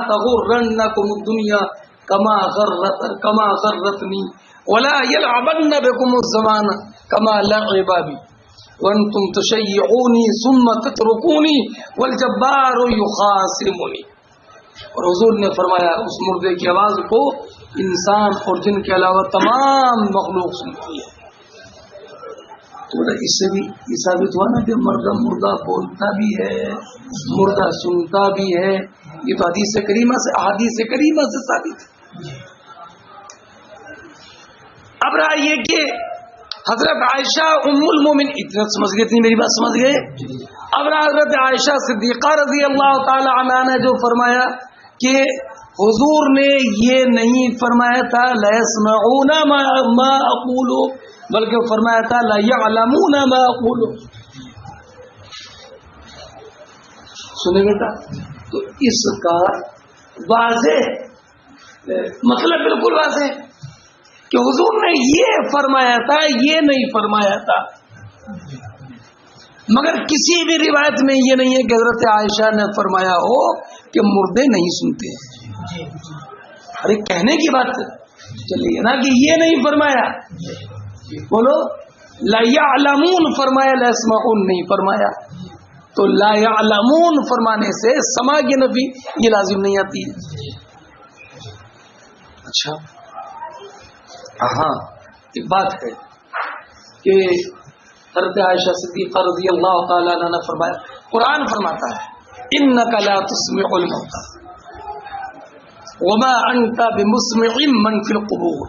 تغرنکم الدنیا کما غرتنی ولا يلعبن بكم الزمان كما لعب بي وانتم تشيعوني ثم تتركوني والجبار يخاصمني۔ اور حضور نے فرمایا اس مردے کی آواز کو انسان اور جن کے علاوہ تمام مخلوق سنتی ہے۔ تو اس سے بھی یہ ثابت ہوا نا کہ مردہ بولتا بھی ہے، مردہ سنتا بھی ہے، یہ تو حدیث کریمہ سے ثابت ہے۔ اب رہا یہ کہ حضرت عائشہ ام المومن اتنا سمجھ گئے، اتنی میری بات سمجھ گئے؟ اب حضرت عائشہ صدیقہ رضی اللہ تعالی عنہا نے جو فرمایا کہ حضور نے یہ نہیں فرمایا تھا لا يسمعون ما اقول، بلکہ فرمایا تھا لا يعلمون ما اقول. سنے بیٹا، تو اس کا واضح مطلب بالکل واضح کہ حضور نے یہ فرمایا تھا، یہ نہیں فرمایا تھا. مگر کسی بھی روایت میں یہ نہیں ہے کہ حضرت عائشہ نے فرمایا ہو کہ مردے نہیں سنتے. ارے کہنے کی بات چلیے نا کہ یہ نہیں فرمایا. بولو لا يعلمون فرمایا، لا يسمعون نہیں فرمایا. تو لا يعلمون فرمانے سے سما کی نفی یہ لازم نہیں آتی ہے. اچھا ہاں ایک بات ہے کہ حضرت عائشہ صدیقہ رضی اللہ تعالی عنہ نے فرمایا، قرآن فرماتا ہے انک لا تسمع الموتى وما انت بمسمع من فی القبور.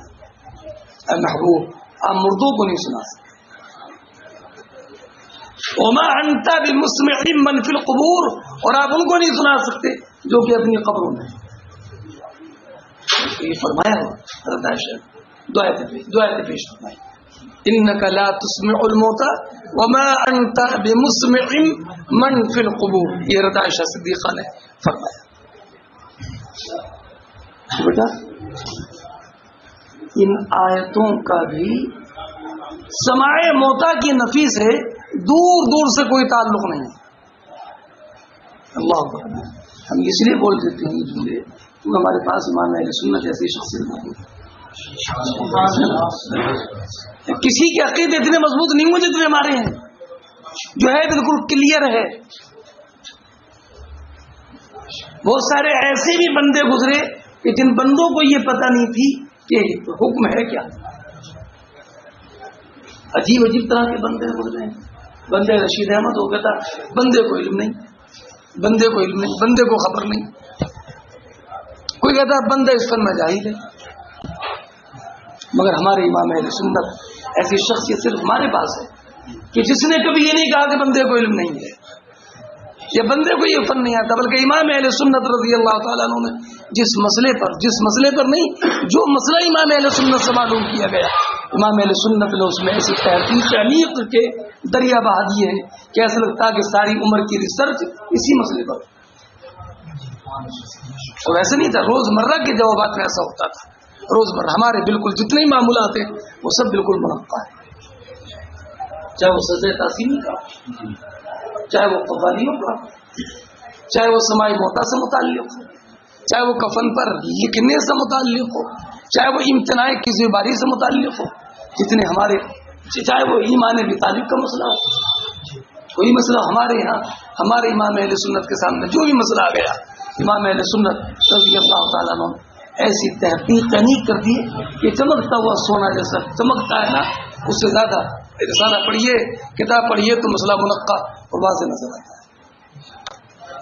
اے محبوب، آپ مردوں کو نہیں سنا سکتے. وما انت بمسمع من فی القبور، اور آپ ان کو نہیں سنا سکتے جو کہ اپنی قبروں میں. یہ فرمایا ہو حضرت عائشہ دعائیں پیش فرمائی انک لا تسمع الموتى وما انت بمسمع من فی القبور. یہ حضرت عائشہ صدیقہ نے فرمایا. بیٹا ان آیتوں کا بھی سماع موتا کی نفی سے دور دور سے کوئی تعلق نہیں. اللہ اکبر. ہم اس لیے بول دیتے ہیں جملے کیونکہ ہمارے پاس امام اہل سنت ایسی شخصیت نہیں. کسی کے عقیدے اتنے مضبوط نہیں ہو جتنے ہمارے ہیں، جو ہے بالکل کلیئر ہے. بہت سارے ایسے بھی بندے گزرے کہ جن بندوں کو یہ پتہ نہیں تھی کہ حکم ہے کیا. عجیب عجیب طرح کے بندے گزرے ہیں. بندے رشید احمد ہو کہتا بندے کو علم نہیں، بندے کو علم نہیں، بندے کو خبر نہیں. کوئی کہتا بندہ اس فن میں جاہل ہے. مگر ہمارے امام اہل سنت ایسی شخصیت صرف ہمارے پاس ہے کہ جس نے کبھی یہ نہیں کہا کہ بندے کو علم نہیں ہے یا بندے کو یہ فن نہیں آتا، بلکہ امام اہل سنت رضی اللہ تعالیٰ عنہ نے جس مسئلے پر نہیں، جو مسئلہ امام اہل سنت سے معلوم کیا گیا، امام اہل سنت نے اس میں ایسی تحقیق عمیق کے دریا بہا دیے ہیں کہ ایسا لگتا کہ ساری عمر کی ریسرچ اسی مسئلے پر. اور ایسا نہیں تھا، روزمرہ کے جوابات میں ایسا ہوتا تھا. روزمرہ ہمارے بالکل جتنے معمولات ہیں وہ سب بالکل منقع ہے، چاہے وہ سزا تعصیمی کا، چاہے وہ قوالیوں کا، چاہے وہ سماع موتا سے متعلق ہو، چاہے وہ کفن پر لکھنے سے متعلق ہو، چاہے وہ امتناع کی ذمہ داری سے متعلق ہو، جتنے ہمارے، چاہے وہ ایمان بطالب کا مسئلہ ہو. کوئی مسئلہ ہمارے یہاں ہمارے امام اہل سنت کے سامنے جو بھی مسئلہ آ گیا، امام اہل سنت رضی اللہ تعالیٰ عنہ ایسی تحقیق نہیں کر دی کہ چمکتا ہوا سونا جیسا چمکتا ہے نا، اس سے زیادہ رسالہ پڑھیے، کتاب پڑھیے تو مسئلہ منقع اور واضح نظر آتا ہے.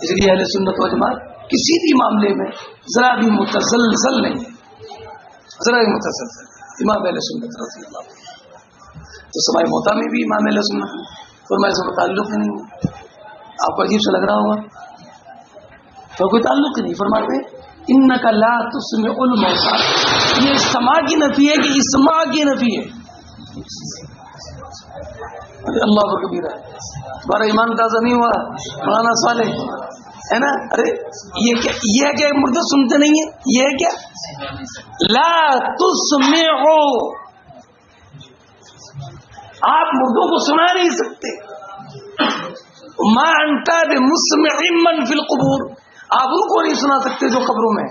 اس لیے اہل سنت و جماعت کسی بھی معاملے میں ذرا بھی متزلزل نہیں ہے، ذرا بھی متزلزل. امام اہل سنت رضی اللہ عنہ تو سماع موتا میں بھی امام اہل سنت فرمائے سے تعلق نہیں ہے. آپ کو عجیب سے لگ رہا ہوگا، تو کوئی تعلق نہیں. فرماتے انک لا تسمع الموتى، یہ سما کی نفی ہے کہ اسماع کی نفی ہے. اللہ پر کبیرہ ہے. ہمارا ایمان تازہ نہیں ہوا مولانا صالح ہے نا. ارے یہ ہے کہ مردے سنتے نہیں ہیں، یہ ہے کیا لا تسمعوا، آپ مردوں کو سنا نہیں سکتے. ما انت بمسمع من فی القبور، آپ ان کو نہیں سنا سکتے جو قبروں میں.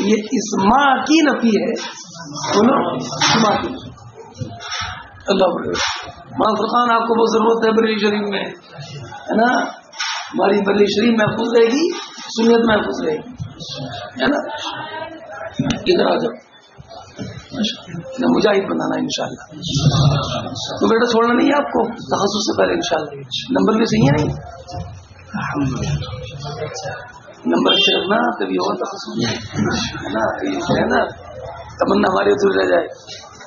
یہ اسماع کی نفی ہے. بولو اسماع کی نفی. اللہ منصور خان آپ کو بہت ضرورت ہے بریلی شریف میں، ہے نا. ہماری بریلی شریف محفوظ رہے گی، سنت محفوظ رہے گی، ہے نا. ادھر آ جاؤ، مجاہد بنانا ہے انشاءاللہ. تو بیٹا چھوڑنا نہیں ہے آپ کو تخصص سے پہلے انشاءاللہ. نمبر بھی صحیح ہے نہیں؟ نمبر اچھے رکھنا کبھی اور تخصص ہے نا. تمنا ہماری ادھر رہ جائے.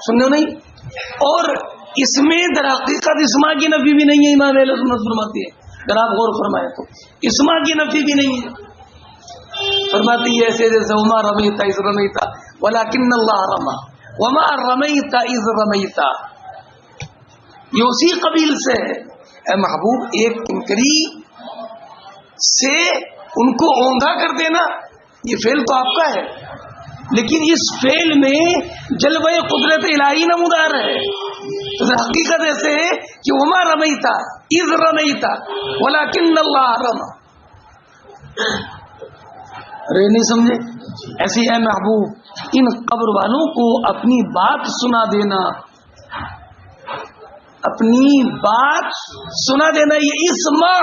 سننے نہیں. اور اس میں در حقیقت اسما کی نفی بھی نہیں ہے. امام اہل سنت فرماتے ہیں, اگر آپ غور فرمائے تو اسما کی نفی بھی نہیں ہے. فرماتی ہے ایسے جیسے وما رمیت اذ رمیت ولکن اللہ رما وما رمیت اذ رمیت, یہ اسی قبیل سے ہے. اے محبوب, ایک کنکری سے ان کو اوندا کر دینا, یہ فعل تو آپ کا ہے, لیکن اس فعل میں جلوہ قدرت الہی نمودار ہے. تو حقیقت ایسے ہے کہ وما رمیتا اذ رمیتا ولکن اللہ رما. ارے نہیں سمجھے؟ ایسی اے محبوب ان قبر والوں کو اپنی بات سنا دینا, اپنی بات سنا دینا. یہ اسما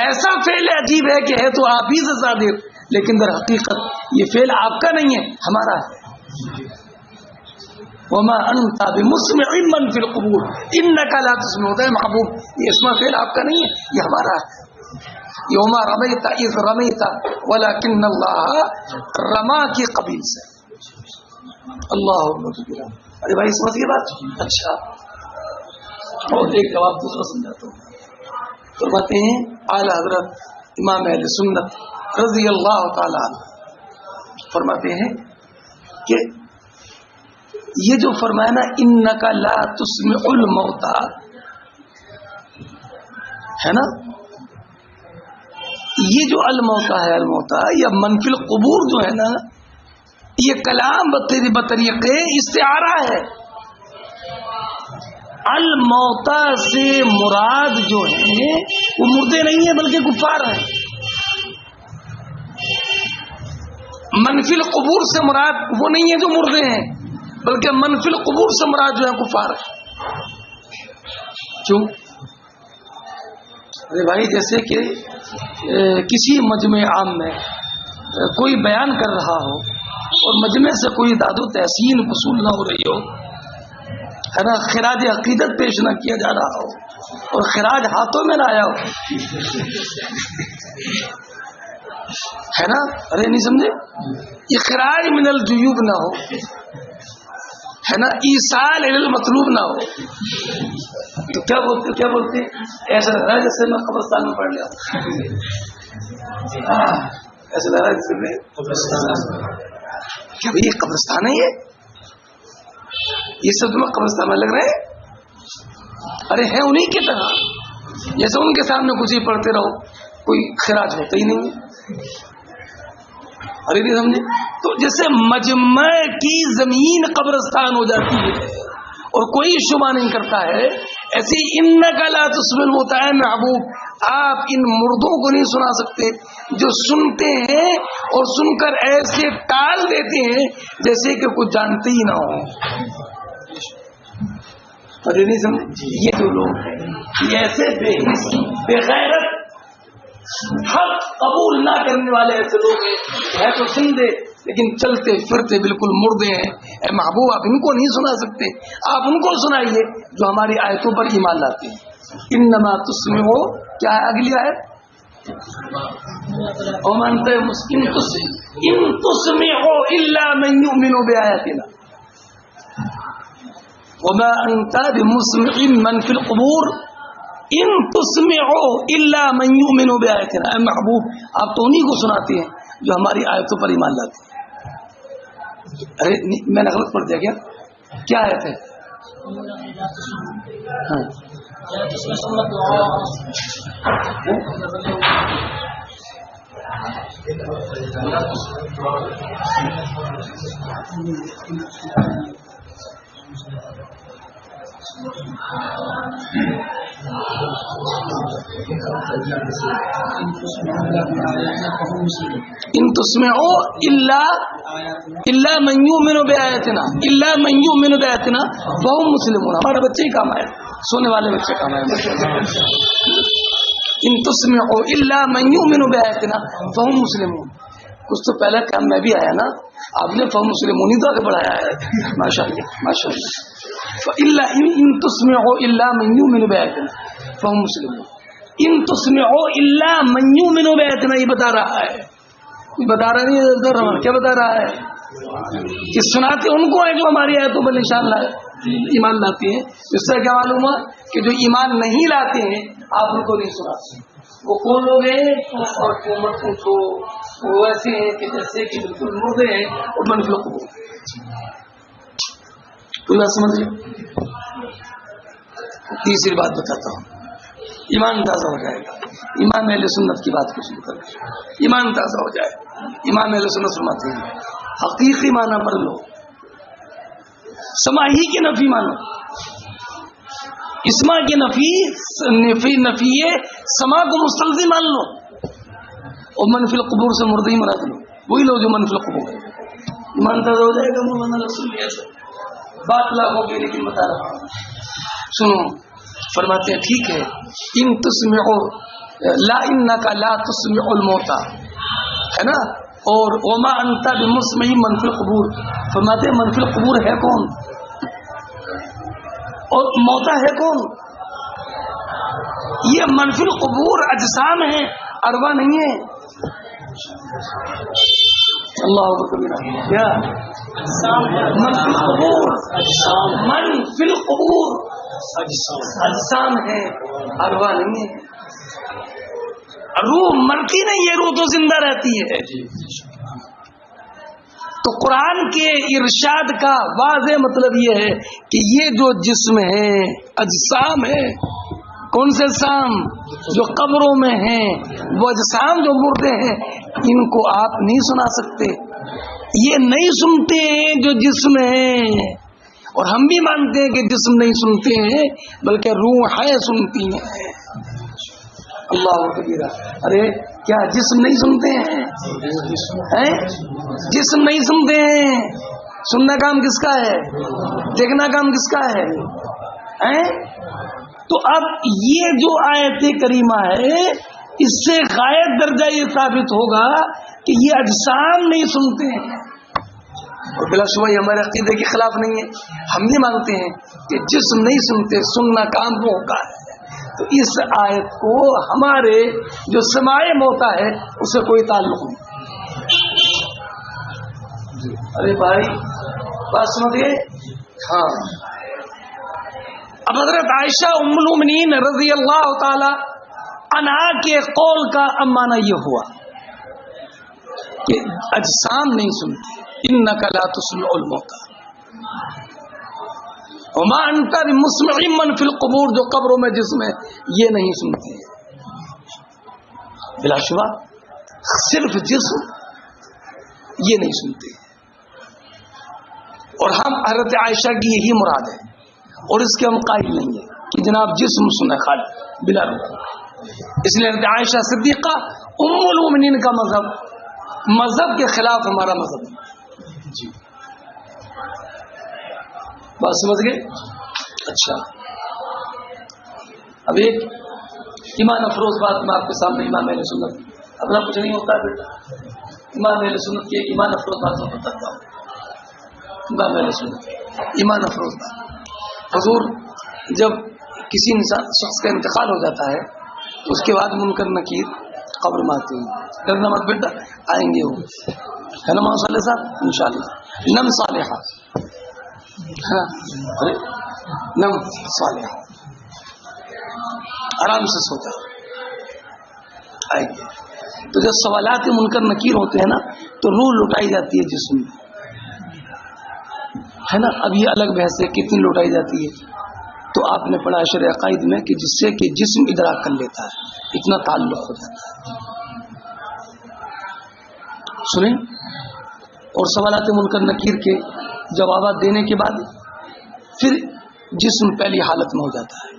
ایسا فعل عجیب ہے کہ ہے تو آپ ہی سے صادق, لیکن در حقیقت یہ فعل آپ کا نہیں ہے, ہمارا ہے. وما انت بمسمع من فی القبور انک لا تسمع. ہوتا ہے محبوب, یہ اسما فعل آپ کا نہیں ہے, یہ ہمارا ہے. یوما رمیتا اذ رمیتا ولکن اللہ رما کی قبیل سے. اللہ اکبر. ارے بھائی سمجھ گئے بات؟ اچھا, اور ایک جواب دوسرا سمجھاتا ہوں. فرماتے ہیں اعلی حضرت امام اہل سنت رضی اللہ تعالی عنہ فرماتے ہیں کہ یہ جو فرمایا نا انک لا تسمع الموتى ہے نا, یہ جو الموتى ہے, الموتى یا منفی القبور جو ہے نا, یہ کلام بطریق استعارہ ہے. الموتى سے مراد جو ہے وہ مردے نہیں ہیں بلکہ کفار ہیں. منفی القبور سے مراد وہ نہیں ہے جو مردے ہیں, بلکہ منفی القبور سے مراد جو ہے کفار ہے. کیوں؟ ارے بھائی جیسے کہ کسی مجمع عام میں کوئی بیان کر رہا ہو اور مجمع سے کوئی داد و تحسین وصول نہ ہو رہی ہو, ہے نا, خراج عقیدت پیش نہ کیا جا رہا ہو اور خراج ہاتھوں میں نہ آیا ہو, ہے نا. ارے نہیں سمجھے, یہ خراج من الجیوب نہ ہو, ہے نا, ایصال الی المطلوب نہ ہو, تو کیا بولتے ایسا لگ رہا ہے جیسے میں قبرستان میں پڑھ لیا. ایسا لگ رہا ہے جیسے میں کیا بھائی یہ قبرستان ہے, یہ سب تمہیں قبرستان میں لگ رہے ہیں. ارے ہے انہیں کی طرح, جیسے ان کے سامنے کچھ ہی پڑھتے رہو, کوئی خراج ہوتا ہی نہیں ہے. ارے نہیں سمجھے, تو جیسے مجمع کی زمین قبرستان ہو جاتی ہے اور کوئی شبہ نہیں کرتا ہے, ایسے انک لا تسمع الموتى ہے محبوب, آپ ان مردوں کو نہیں سنا سکتے جو سنتے ہیں اور سن کر ایسے ٹال دیتے ہیں جیسے کہ کچھ جانتے ہی نہ ہو. ارے نہیں سمجھے, یہ جو لوگ ہیں یہ ایسے بے غیرت حق قبول نہ کرنے والے ایسے لوگ ہیں, ہے تو سندے لیکن چلتے پھرتے بالکل مردے ہیں. اے محبوب آپ ان کو نہیں سنا سکتے, آپ ان کو سنائیے جو ہماری آیتوں پر ایمان لاتے ہیں. انما تسمعو, کیا ہے اگلی آیت, ان تسمعو الا من یؤمن بآیاتنا وما انت بمسمع من فی القبور ان تسمعو الا من یؤمن بآیاتنا. اے محبوب آپ تو انہی کو سناتے ہیں جو ہماری آیتوں پر ایمان لاتے ہیں. ارے میں نے غلط پڑھ دیا کیا آیت ہے؟ ہاں ان تسمعو الا من یؤمن بآیاتنا الا من یؤمن بآیاتنا فهم مسلمون. ہمارے بچے ہی کام آئے, سونے والے بچے کام آئے. ان تسمعو الا من یؤمن بآیاتنا فهم مسلمون. کچھ تو پہلا کام میں بھی آیا نا, آپ نے فهم مسلمون ہی تو آگے بڑھایا ہے. ماشاء اللہ ماشاء اللہ. ان تسمعو الا من یؤمن بآیاتنا فهم مسلمون. ان تسمعو الا من یؤمن بآیاتنا, یہ بتا رہا ہے, بتا رہا نہیں, کیا بتا رہا ہے کہ سناتے ان کو ہے جو ہماری آیتوں پر نشان لائے. ایمان لاتے ہیں. اس سے کیا معلوم ہوا کہ جو ایمان نہیں لاتے ہیں آپ ان کو نہیں سناتے. وہ کون لوگ ہیں اور حکومت کو وہ ایسے ہیں کہ جیسے کہ بالکل مردے ہیں اور منفی قبول. تو نہ سمجھے. تیسری بات بتاتا ہوں. ایمان تازہ ہو جائے گا. امام اہل سنت کی بات کو سن کر ایمان تازہ ہو جائے. امام اہل سنت فرماتے ہیں حقیقی معنی پر لو, سماہی کی نفی مانو. اسما کی نفی سما کو مستلزم مان لو, اور منفی القبور سے مردی مراد لو. وہی لوگ جو منفی القبور ہے. ایمان تازہ ہو جائے گا. مولانا رسول بات لاکھوں کی لیکن بتا رہا ہوں. سنو, فرماتے ہیں ٹھیک ہے ان تسمعوا لا انک لا تسمع الموتى ہے نا, اور وما انت بمسمع من فی القبور. فرماتے ہیں من فی القبور ہے کون اور موتا ہے کون؟ یہ من فی القبور اجسام ہیں, ارواح نہیں ہے. اللہ کیا من فی القبور, من فی القبور اجسام ہے, ارواح نہیں ہے. روح مرتی نہیں ہے, روح تو زندہ رہتی ہے. تو قرآن کے ارشاد کا واضح مطلب یہ ہے کہ یہ جو جسم ہے اجسام ہے. کون سے اجسام؟ جو قبروں میں ہیں, وہ اجسام جو مردے ہیں, ان کو آپ نہیں سنا سکتے. یہ نہیں سنتے ہیں جو جسم ہے, اور ہم بھی مانتے ہیں کہ جسم نہیں سنتے ہیں بلکہ روحیں سنتی ہیں. اللہ کبیرہ. ارے کیا جسم نہیں سنتے ہیں؟ جسم نہیں سنتے ہیں. سننا کام کس کا ہے؟ دیکھنا کام کس کا ہے؟ تو اب یہ جو آیت کریمہ ہے اس سے غائب درجہ یہ ثابت ہوگا کہ یہ اجسام نہیں سنتے ہیں. اور بلا شبہ یہ ہمارے عقیدے کے خلاف نہیں ہے. ہم یہ مانتے ہیں کہ جسم نہیں سنتے, سننا کام روح کا ہے. تو اس آیت کو ہمارے جو سماع موتا ہے اس سے کوئی تعلق نہیں. ارے بھائی بات سمجھ گئے؟ ہاں. اب حضرت عائشہ ام المؤمنین رضی اللہ تعالی عنہا کے قول کا معنی یہ ہوا کہ اجسام نہیں سنتے. انک لا تسمع الموتى وما انت بمسمع من فی القبور, جو قبروں میں جسم ہے یہ نہیں سنتے. بلا شبہ صرف جسم یہ نہیں سنتے. اور ہم حضرت عائشہ کی یہی مراد ہے, اور اس کے ہم قائل نہیں ہیں کہ جناب جسم سنے خالی بلا روح. اس لیے حضرت عائشہ صدیقہ ام المؤمنین کا مذہب کے خلاف ہمارا مذہب ہے. جی بات سمجھ گئے؟ اچھا, اب ایک ایمان افروز بات میں آپ کے سامنے امام اہل سنت, اپنا کچھ نہیں ہوتا بیٹا, امام اہل سنت کی ایک ایمان افروز بات میں بتاتا ہوں. امام اہل سنت ایمان افروز بات, حضور جب کسی شخص کا انتقال ہو جاتا ہے تو اس کے بعد منکر نکیر قبر میں آتے ہیں. ڈرنا مت بیٹا, آئیں گے وہ, ہے نا مولانا صالح صاحب, انشاءاللہ نم صالحہ. ہاں نم صالحہ, آرام سے سوتا آئیں گے. تو جب سوالات منکر نکیر ہوتے ہیں نا تو روح لٹائی جاتی ہے جسم میں, ہے نا. اب یہ الگ بحث ہے کتنی لٹائی جاتی ہے. تو آپ نے پڑھا شرع عقائد میں کہ جس سے کہ جسم ادراک کر لیتا ہے, اتنا تعلق ہو جاتا ہے. سنیں, اور سوالات منکر نکیر کے جوابات دینے کے بعد پھر جسم پہلی حالت میں ہو جاتا ہے.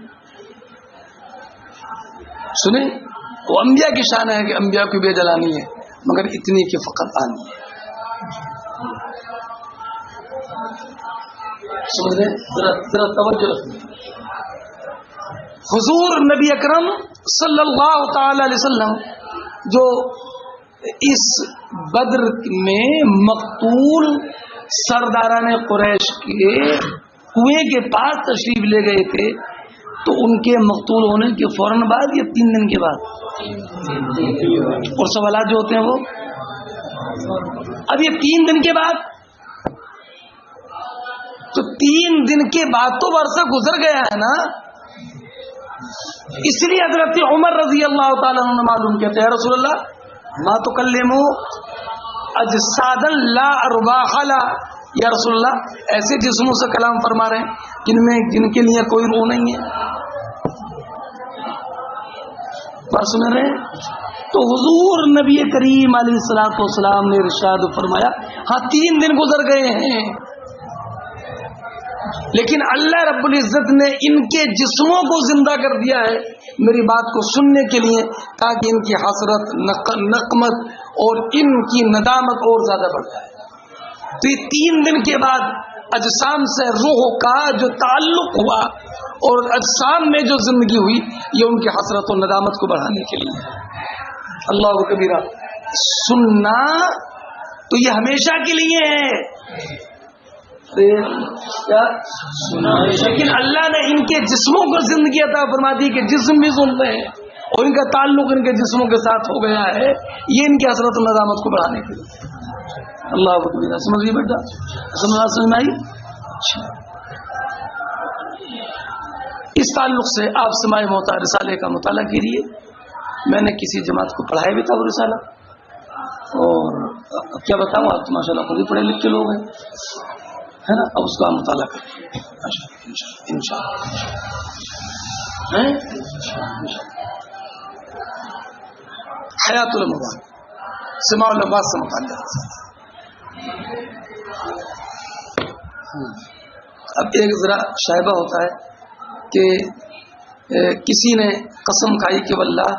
سنیں, وہ انبیاء کی شان ہے کہ انبیاء کی بے جلانی ہے, مگر اتنی کہ فقط آنی ہے. سمجھ رہے, ذرا توجہ رکھیں. حضور نبی اکرم صلی اللہ تعالی علیہ وسلم جو اس بدر میں مقتول سرداران قریش کے کنویں کے پاس تشریف لے گئے تھے, تو ان کے مقتول ہونے کے فوراً بعد یا 3 دن کے بعد, اور سوالات جو ہوتے ہیں وہ اب یہ 3 دن کے بعد. تو 3 دن کے بعد تو عرصہ گزر گیا ہے نا. اس لیے حضرت عمر رضی اللہ تعالیٰ عنہ نے معلوم کہتے ہیں رسول اللہ ما تکلموا اجسادا لا ارواح لها. یا رسول اللہ ایسے جسموں سے کلام فرما رہے ہیں جن کے لیے کوئی روح نہیں ہے. بات سن رہے ہیں؟ تو حضور نبی کریم علیہ الصلوۃ والسلام نے ارشاد فرمایا ہاں 3 دن گزر گئے ہیں، لیکن اللہ رب العزت نے ان کے جسموں کو زندہ کر دیا ہے میری بات کو سننے کے لیے، تاکہ ان کی حسرت نقمت اور ان کی ندامت اور زیادہ بڑھ جائے. تو یہ 3 دن کے بعد اجسام سے روح کا جو تعلق ہوا اور اجسام میں جو زندگی ہوئی، یہ ان کی حسرت و ندامت کو بڑھانے کے لیے. اللہ کبیرہ سننا تو یہ ہمیشہ کے لیے ہے، لیکن اللہ نے ان کے جسموں کو زندگی عطا فرما دی کہ جسم بھی سنتے ہیں اور ان کا تعلق ان کے جسموں کے ساتھ ہو گیا ہے، یہ ان کی حسرت و ندامت کو بڑھانے کے لیے. اللہ اکبر. سمجھ بیٹا سمجھ آئی. اس تعلق سے آپ سماع موتا رسالے کا مطالعہ کیجیے. میں نے کسی جماعت کو پڑھایا بھی تھا وہ رسالہ، اور کیا بتاؤں آپ تو ماشاء اللہ خود ہی پڑھے لکھے لوگ ہیں ہے نا. اب اس کا مطالعہ کریں انشاءاللہ. حیات المبارک سماع العباد سے متعلق. اب ایک ذرا شائبہ ہوتا ہے کہ کسی نے قسم کھائی کہ واللہ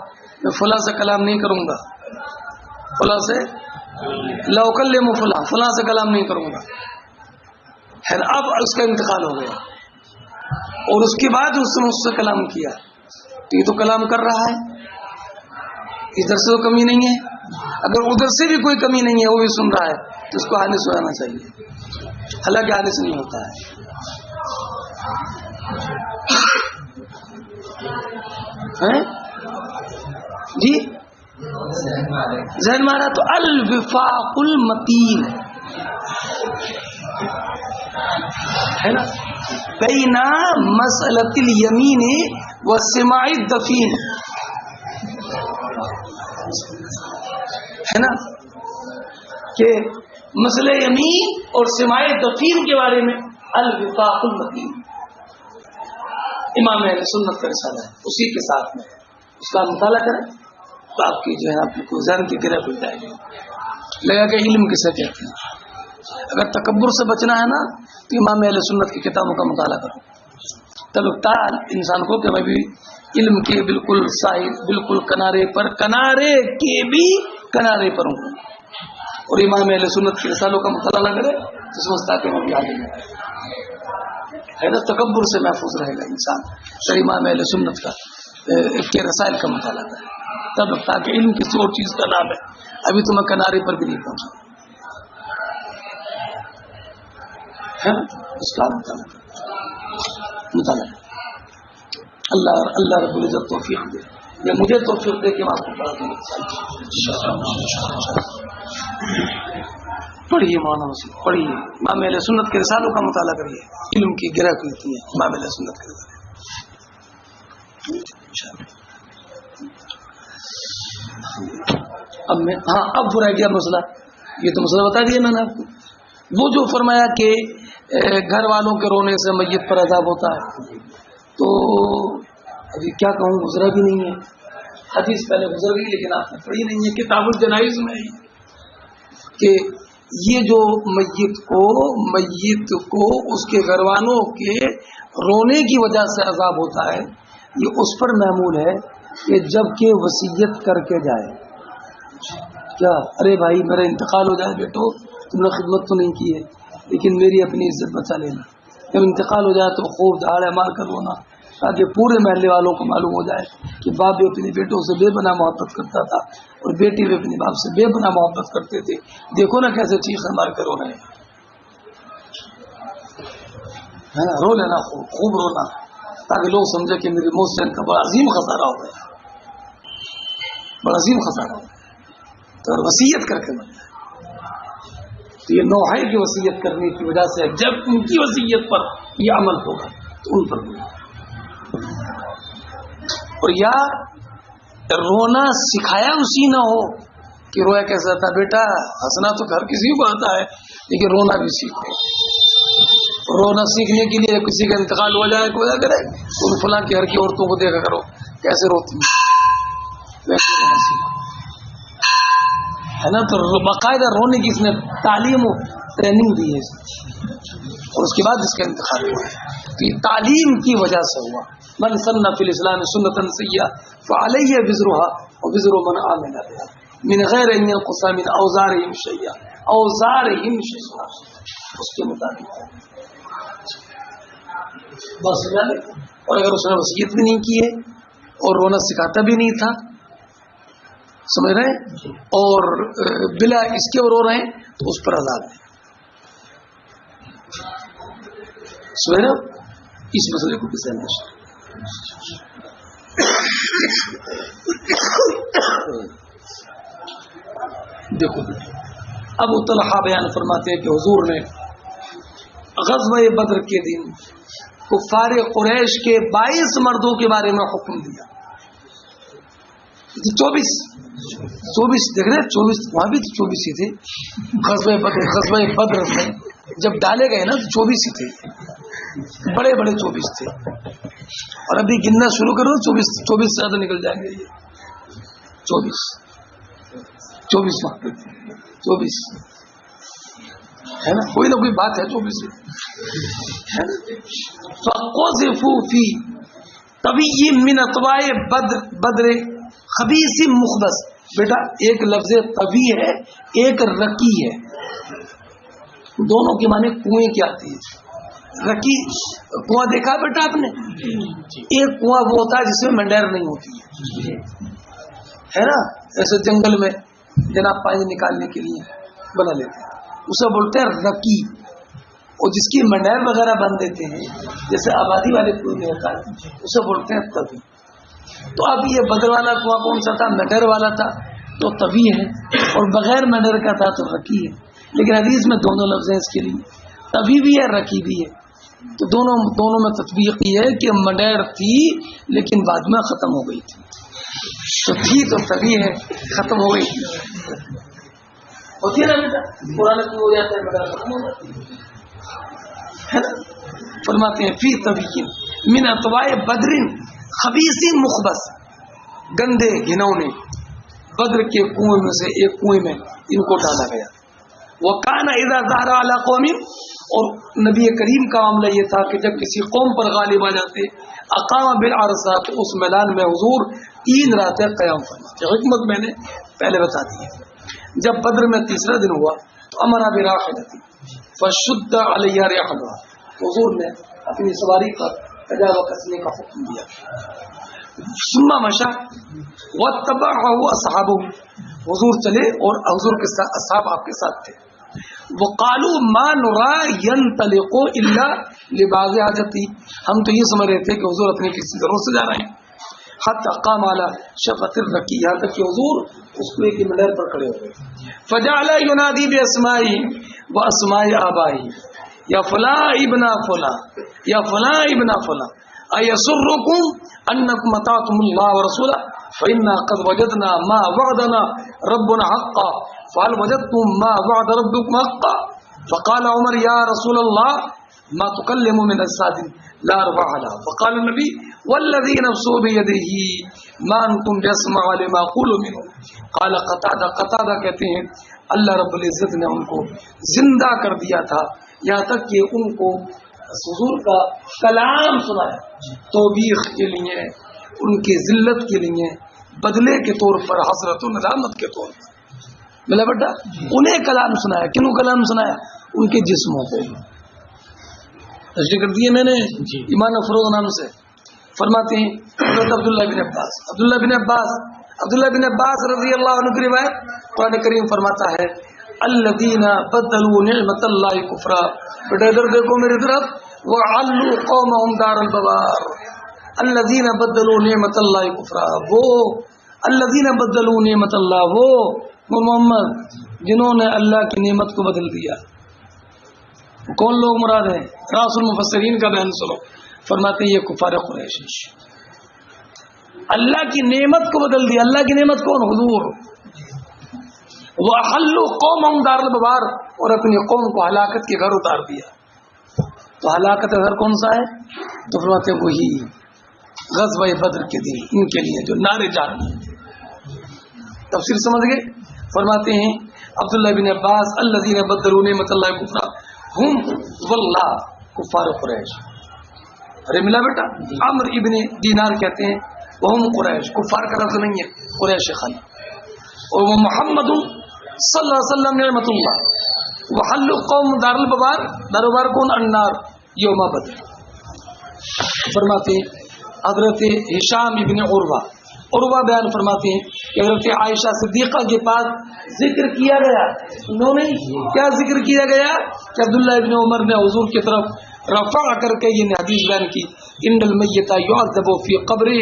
میں فلاں سے کلام نہیں کروں گا، فلاں سے لا اکلم فلاں سے کلام نہیں کروں گا. اب اس کا انتقال ہو گیا اور اس کے بعد اس نے مجھ سے کلام کیا، تو یہ تو کلام کر رہا ہے، ادھر سے تو کمی نہیں ہے. اگر ادھر سے بھی کوئی کمی نہیں ہے وہ بھی سن رہا ہے تو اس کو حادث ہو جانا چاہیے، حالانکہ حادث نہیں ہوتا ہے. جی ذہن مارا تو الوفاق المتین ہے نا بین مسئلۃ الیمین وسماع الدفین، ہے نا کہ مسئلہ یمین اور سماع دفین کے بارے میں الوفاق المتین امام اہل سنت کا رسالہ ہے، اسی کے ساتھ میں اس کا مطالعہ کریں تو آپ کی جو ہے آپ کو ذہن کی گرہ کھل جائے گی. لگا کہ علم کسے کہتے ہیں. اگر تکبر سے بچنا ہے نا تو امام اہل سنت کی کتابوں کا مطالعہ کرو، تب لگتا ہے انسان کو کہ میں بھی علم کے بالکل ساحل بالکل کنارے کے بھی کنارے پر ہوں. اور امام اہل سنت کے رسالوں کا مطالعہ نہ کرے تو سمجھتا کہ میں بھی آگے ہے نا. تکبر سے محفوظ رہے گا انسان. تو امام اہل سنت کے رسائل کا مطالعہ کرے تب لگتا کہ علم کسی اور چیز کا نام ہے. ابھی تو میں کنارے پر بھی نہیں پہنچا ہے نا. اس کا مطالعہ اللہ رب العزت توفیق دے یا مجھے توفیق دے کہ میں آپ کو پڑھا دوں. پڑھیے مولانا سے پڑھیے امام اہل سنت کے رسالوں کا مطالعہ کریے، علم کی گرہ کھلتی ہے امام اہل سنت کے رسالے. اب رہ گیا مسئلہ، یہ تو مسئلہ بتا دیا میں نے آپ کو. وہ جو فرمایا کہ گھر والوں کے رونے سے میت پر عذاب ہوتا ہے، تو ابھی کیا کہوں گزرا بھی نہیں ہے. حدیث پہلے گزر گئی لیکن آپ نے پڑھی نہیں ہے. کتاب الجنائز میں کہ یہ جو میت کو اس کے گھر والوں کے رونے کی وجہ سے عذاب ہوتا ہے، یہ اس پر محمول ہے کہ جب کہ وصیت کر کے جائے. کیا ارے بھائی میرا انتقال ہو جائے بیٹو، تم نے خدمت تو نہیں کی ہے لیکن میری اپنی عزت بچا لینا. جب انتقال ہو جائے تو خوب دھاڑے مار کر رونا تاکہ پورے محلے والوں کو معلوم ہو جائے کہ باپ بھی اپنے بیٹوں سے بے پناہ محبت کرتا تھا اور بیٹی بھی اپنے باپ سے بے پناہ محبت کرتے تھے. دیکھو نا کیسے چیخیں مار کر رو رہے ہیں، رو لینا خوب رونا تاکہ لوگ سمجھے کہ میری موت سے ان کا بڑا عظیم خسارہ ہو گیا، بڑا عظیم خسارہ ہو گیا. تو وصیت کر کے تو یہ نوح کی وصیت کرنے کی وجہ سے جب ان کی وصیت پر یہ عمل ہوگا تو ان پر ہوگا. اور یا رونا سکھایا اسی نہ ہو کہ رویا کیسا تھا. بیٹا ہنسنا تو ہر کسی کو آتا ہے لیکن رونا بھی سیکھو. رونا سیکھنے کے لیے کسی کا انتقال ہو جائے کوئی کرے ان فلاں کے گھر کی عورتوں کو دیکھا کرو کیسے روتی ہے نا. تو باقاعدہ رونے کی اس نے تعلیم و ٹریننگ دی ہے اور اس کے بعد اس کا انتقال ہوا ہے. تو یہ تعلیم کی وجہ سے ہوا. من سن فی الاسلام سنتا سیئۃ فعلیہ وزرها ووزر من عمل بها من غیر ان ينقص من اوزارهم شیئا اس کے مطابق بس. اور اگر اس نے وصیت بھی نہیں کی ہے اور رونا سکھاتا بھی نہیں تھا سمجھ رہے ہیں اور بلا اس کے رو رہے ہیں تو اس پر عذاب ہے. سمجھ رہے اس مسئلے کو کس نے دیکھو ابو طلحہ بیان فرماتے ہیں کہ حضور نے غزوہ بدر کے دن کفار قریش کے 22 مردوں کے بارے میں حکم دیا. 24 دیکھ رہے 24 وہاں بھی 24 ہی تھے. غزوہ بدر میں جب ڈالے گئے نا تو 24 ہی تھے. بڑے 24 تھے اور ابھی گننا شروع کرو 24 سے زیادہ نکل جائیں گے. یہ 24 ہے نا کوئی نہ کوئی بات ہے 24 ہے نا. فقذفوا فی طبی من اطواء بدر خبیث مخبث. بیٹا ایک لفظ طبی ہے ایک رکی ہے. دونوں کے معنی کنویں کی آتی ہے. رکی کنواں دیکھا بیٹا آپ نے ایک کنواں وہ ہوتا ہے جس میں منڈیر نہیں ہوتی ہے نا. ایسے جنگل میں جناب پانی نکالنے کے لیے بنا لیتے ہیں اسے بولتے ہیں رکی. اور جس کی منڈیر وغیرہ بن دیتے ہیں جیسے آبادی والے کنویں میں ہوتا ہے اسے بولتے ہیں طبی. تو اب یہ بدر والا کنواں کون سا تھا؟ منڈیر والا تھا تو طبی ہے اور بغیر منڈیر کا تھا تو رکی ہے. لیکن حدیث میں دونوں لفظ ہیں اس کے لیے طبی بھی ہے رکی بھی ہے. تو دونوں میں تطبیق یہ ہے کہ منڈیر تھی لیکن بعد میں ختم ہو گئی تھی. تو تھی تو طبی ہے ختم ہو گئی تھی. ہوتی ہے نا بیٹا پرانا ہو جاتا ہے منڈیر ختم ہو جاتی ہے نا. فرماتے ہیں فی طبی من اطواء بدر خبیث مخبث گندے گھنونے بدر کے کنویں میں سے ایک کنویں میں ان کو ڈالا گیا. وکان اذا ظہر علی قوم اور نبی کریم کا معاملہ یہ تھا کہ جب کسی قوم پر غالب آ جاتے اقام بالعرصات اس میدان میں حضور 3 راتیں قیام فرماتے. حکمت میں نے پہلے بتا دی ہے. جب بدر میں تیسرا دن ہوا تو امر براحلتی فشد علیہ رحلها حضور نے اپنی سواری پر کجاوا کسنے کا حکم دیا. ثم مشى واتبعه اصحابه حضور چلے اور حضور کے ساتھ اصحاب آپ کے ساتھ تھے. وقالوا ما نرى ينطلق الا لبعض حاجتي ہم تو یہ سمجھ رہے تھے کہ حضور اپنی کسی ضرورت سے جا رہے ہیں. حتى قام على شفة الركي یہاں تک کہ حضور اس کو ایک منڈیر پر کھڑے ہو گئے. فجعل ينادي باسمائه واسماء آبائه یا فلاں ابن فلاں یا فلاں ابن فلاں ایسرکم انکم اطعتم اللہ ورسولہ فإنا قد وجدنا ما وعدنا ربنا حقا فهل وجدتم ما وعد ربكم حقا. فقال عمر یا رسول اللہ ما تكلم من الساعة لا رفع لها. فقال النبي والذي نفس بيده ما انتم بيسمع لما اقول منه. قال قتادہ کہتے ہیں اللہ رب العزت نے ان کو زندہ کر دیا تھا یہاں تک کہ ان کو حضور کا کلام سنایا توبیخ کے لیے ان کی ذلت کے لیے بدلے کے طور پر حسرت و ندامت کے طور پر ملا بیٹا انہیں کلام سنایا. کنوں کلام سنایا؟ ان کے جسموں کو. تشریح کر دیے میں نے ایمان افروز نام سے. فرماتے ہیں حضرت عبداللہ بن عباس رضی اللہ عنہ کی روایت قرآن کریم فرماتا ہے الذین بدلوا نعمت اللہ کفرا. بیٹا ادھر دیکھو میری طرف. وعلوا قومهم دار البوار الذین بدلوا نعمت اللہ کفرا. وہ الذین بدلوا نعمت اللہ وہ وہ محمد جنہوں نے اللہ کی نعمت کو بدل دیا. کون لوگ مراد ہیں؟ راس المفسرین کا بیان سنو. فرماتے ہیں یہ کفار قریش. اللہ کی نعمت کو بدل دیا. اللہ کی نعمت کون؟ حضور. وَأَحَلُّوا قَوْمَهُمْ دَارَ الْبَوَارِ، اور اپنی قوم کو ہلاکت کے گھر اتار دیا. تو ہلاکت کا گھر کون سا ہے؟ تو فرماتے ہیں وہی غزوہ بدر کے دن ان کے لیے جو نعرے جا رہے ہیں. تفسیر سمجھ گئے؟ فرماتے ہیں عبداللہ بن عباس الذین بدلوا نعمت اللہ کفرا ہم واللہ کفار قریش. ارے ملا بیٹا. عمرو ابن دینار کہتے ہیں وہم قریش، کفار کا لفظ نہیں ہے، قریش خان. اور وہ محمد صلی اللہ علیہ وسلم نعمت اللہ وحل قوم دار البوار، دار البوار کون؟ النار یوم بدر. فرماتے ہیں حضرت ہشام ابن عروہ بیان فرماتے ہیں کہ حضرت عائشہ صدیقہ کے پاس ذکر کیا گیا. انہوں نے کیا ذکر کیا گیا کہ عبداللہ ابن عمر نے حضور کی طرف رفع کر کے یہ حدیث بیان کی ان المیت یعذب فی قبرہ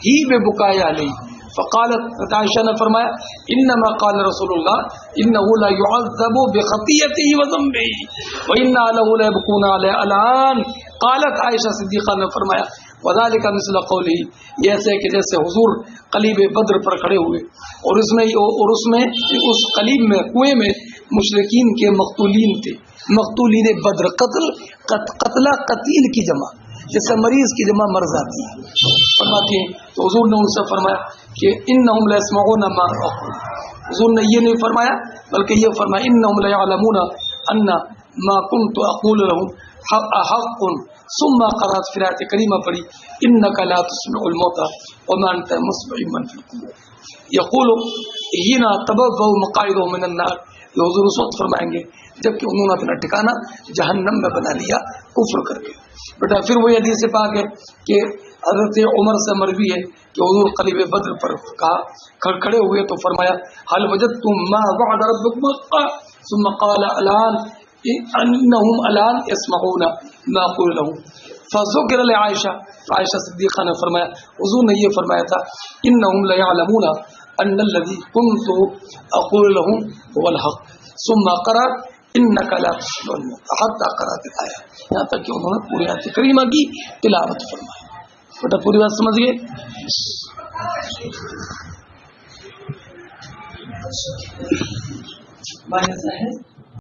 ہی ببکاء علیہ. فقالت عائشہ نے فرمایا انما قال رسول اللہ انه لا يعذب بخطیئته وذنبه وان له لا يبكون علی الان. قالت عائشہ صدیقہ نے فرمایا وذلك مثل قوله، یہ ایسے کہ جیسے حضور قلیب بدر پر کھڑے ہوئے اور اس میں اس قلیب میں کنویں میں مشرکین کے مقتولین تھے. مقتولین بدر، قتلہ قتیل کی جمع، جیسے مریض کی جمع مرض آتی ہے. فرماتے ہیں تو حضور نے ان سے فرمایا کہ انہم لا يسمعون ما اقول. حضور نے یہ نہیں فرمایا بلکہ یہ فرمایا انہم لا يعلمون ان ما كنت اقول لهم حق. ثم قرات في آیت کریمہ پڑھی انك لا تسمع الموتى وما انت مسمع من في القبور يقول هنا تبوأ مقاعدهم من النار. یہ حضور اس وقت فرمائیں گے جبکہ انہوں نے اپنا ٹھکانہ جہنم میں بنا لیا کفر کر کے. بیٹا پھر وہی حدیث پاک ہے کہ حضرت عمر سے مروی ہے کہ حضور قلیب بدر پر کہا کھڑے ہوئے تو فرمایا حل وجدتم ما وعد ربكم حقا ثم قال الان انهم الان يسمعون ما اقول لهم فذكر لعائشہ. عائشہ صدیقہ نے فرمایا حضور نے یہ فرمایا تھا انهم لا يعلمون ان الذي كنت اقول لهم هو الحق ثم قرأ انك لا تسمع الموتى حتى قرأت الآية. یہاں تک کہ انہوں نے پوری آیت کریمہ کی تلاوت فرمائی. بیٹا پوری بات سمجھ گئے؟ بھائی ایسا ہے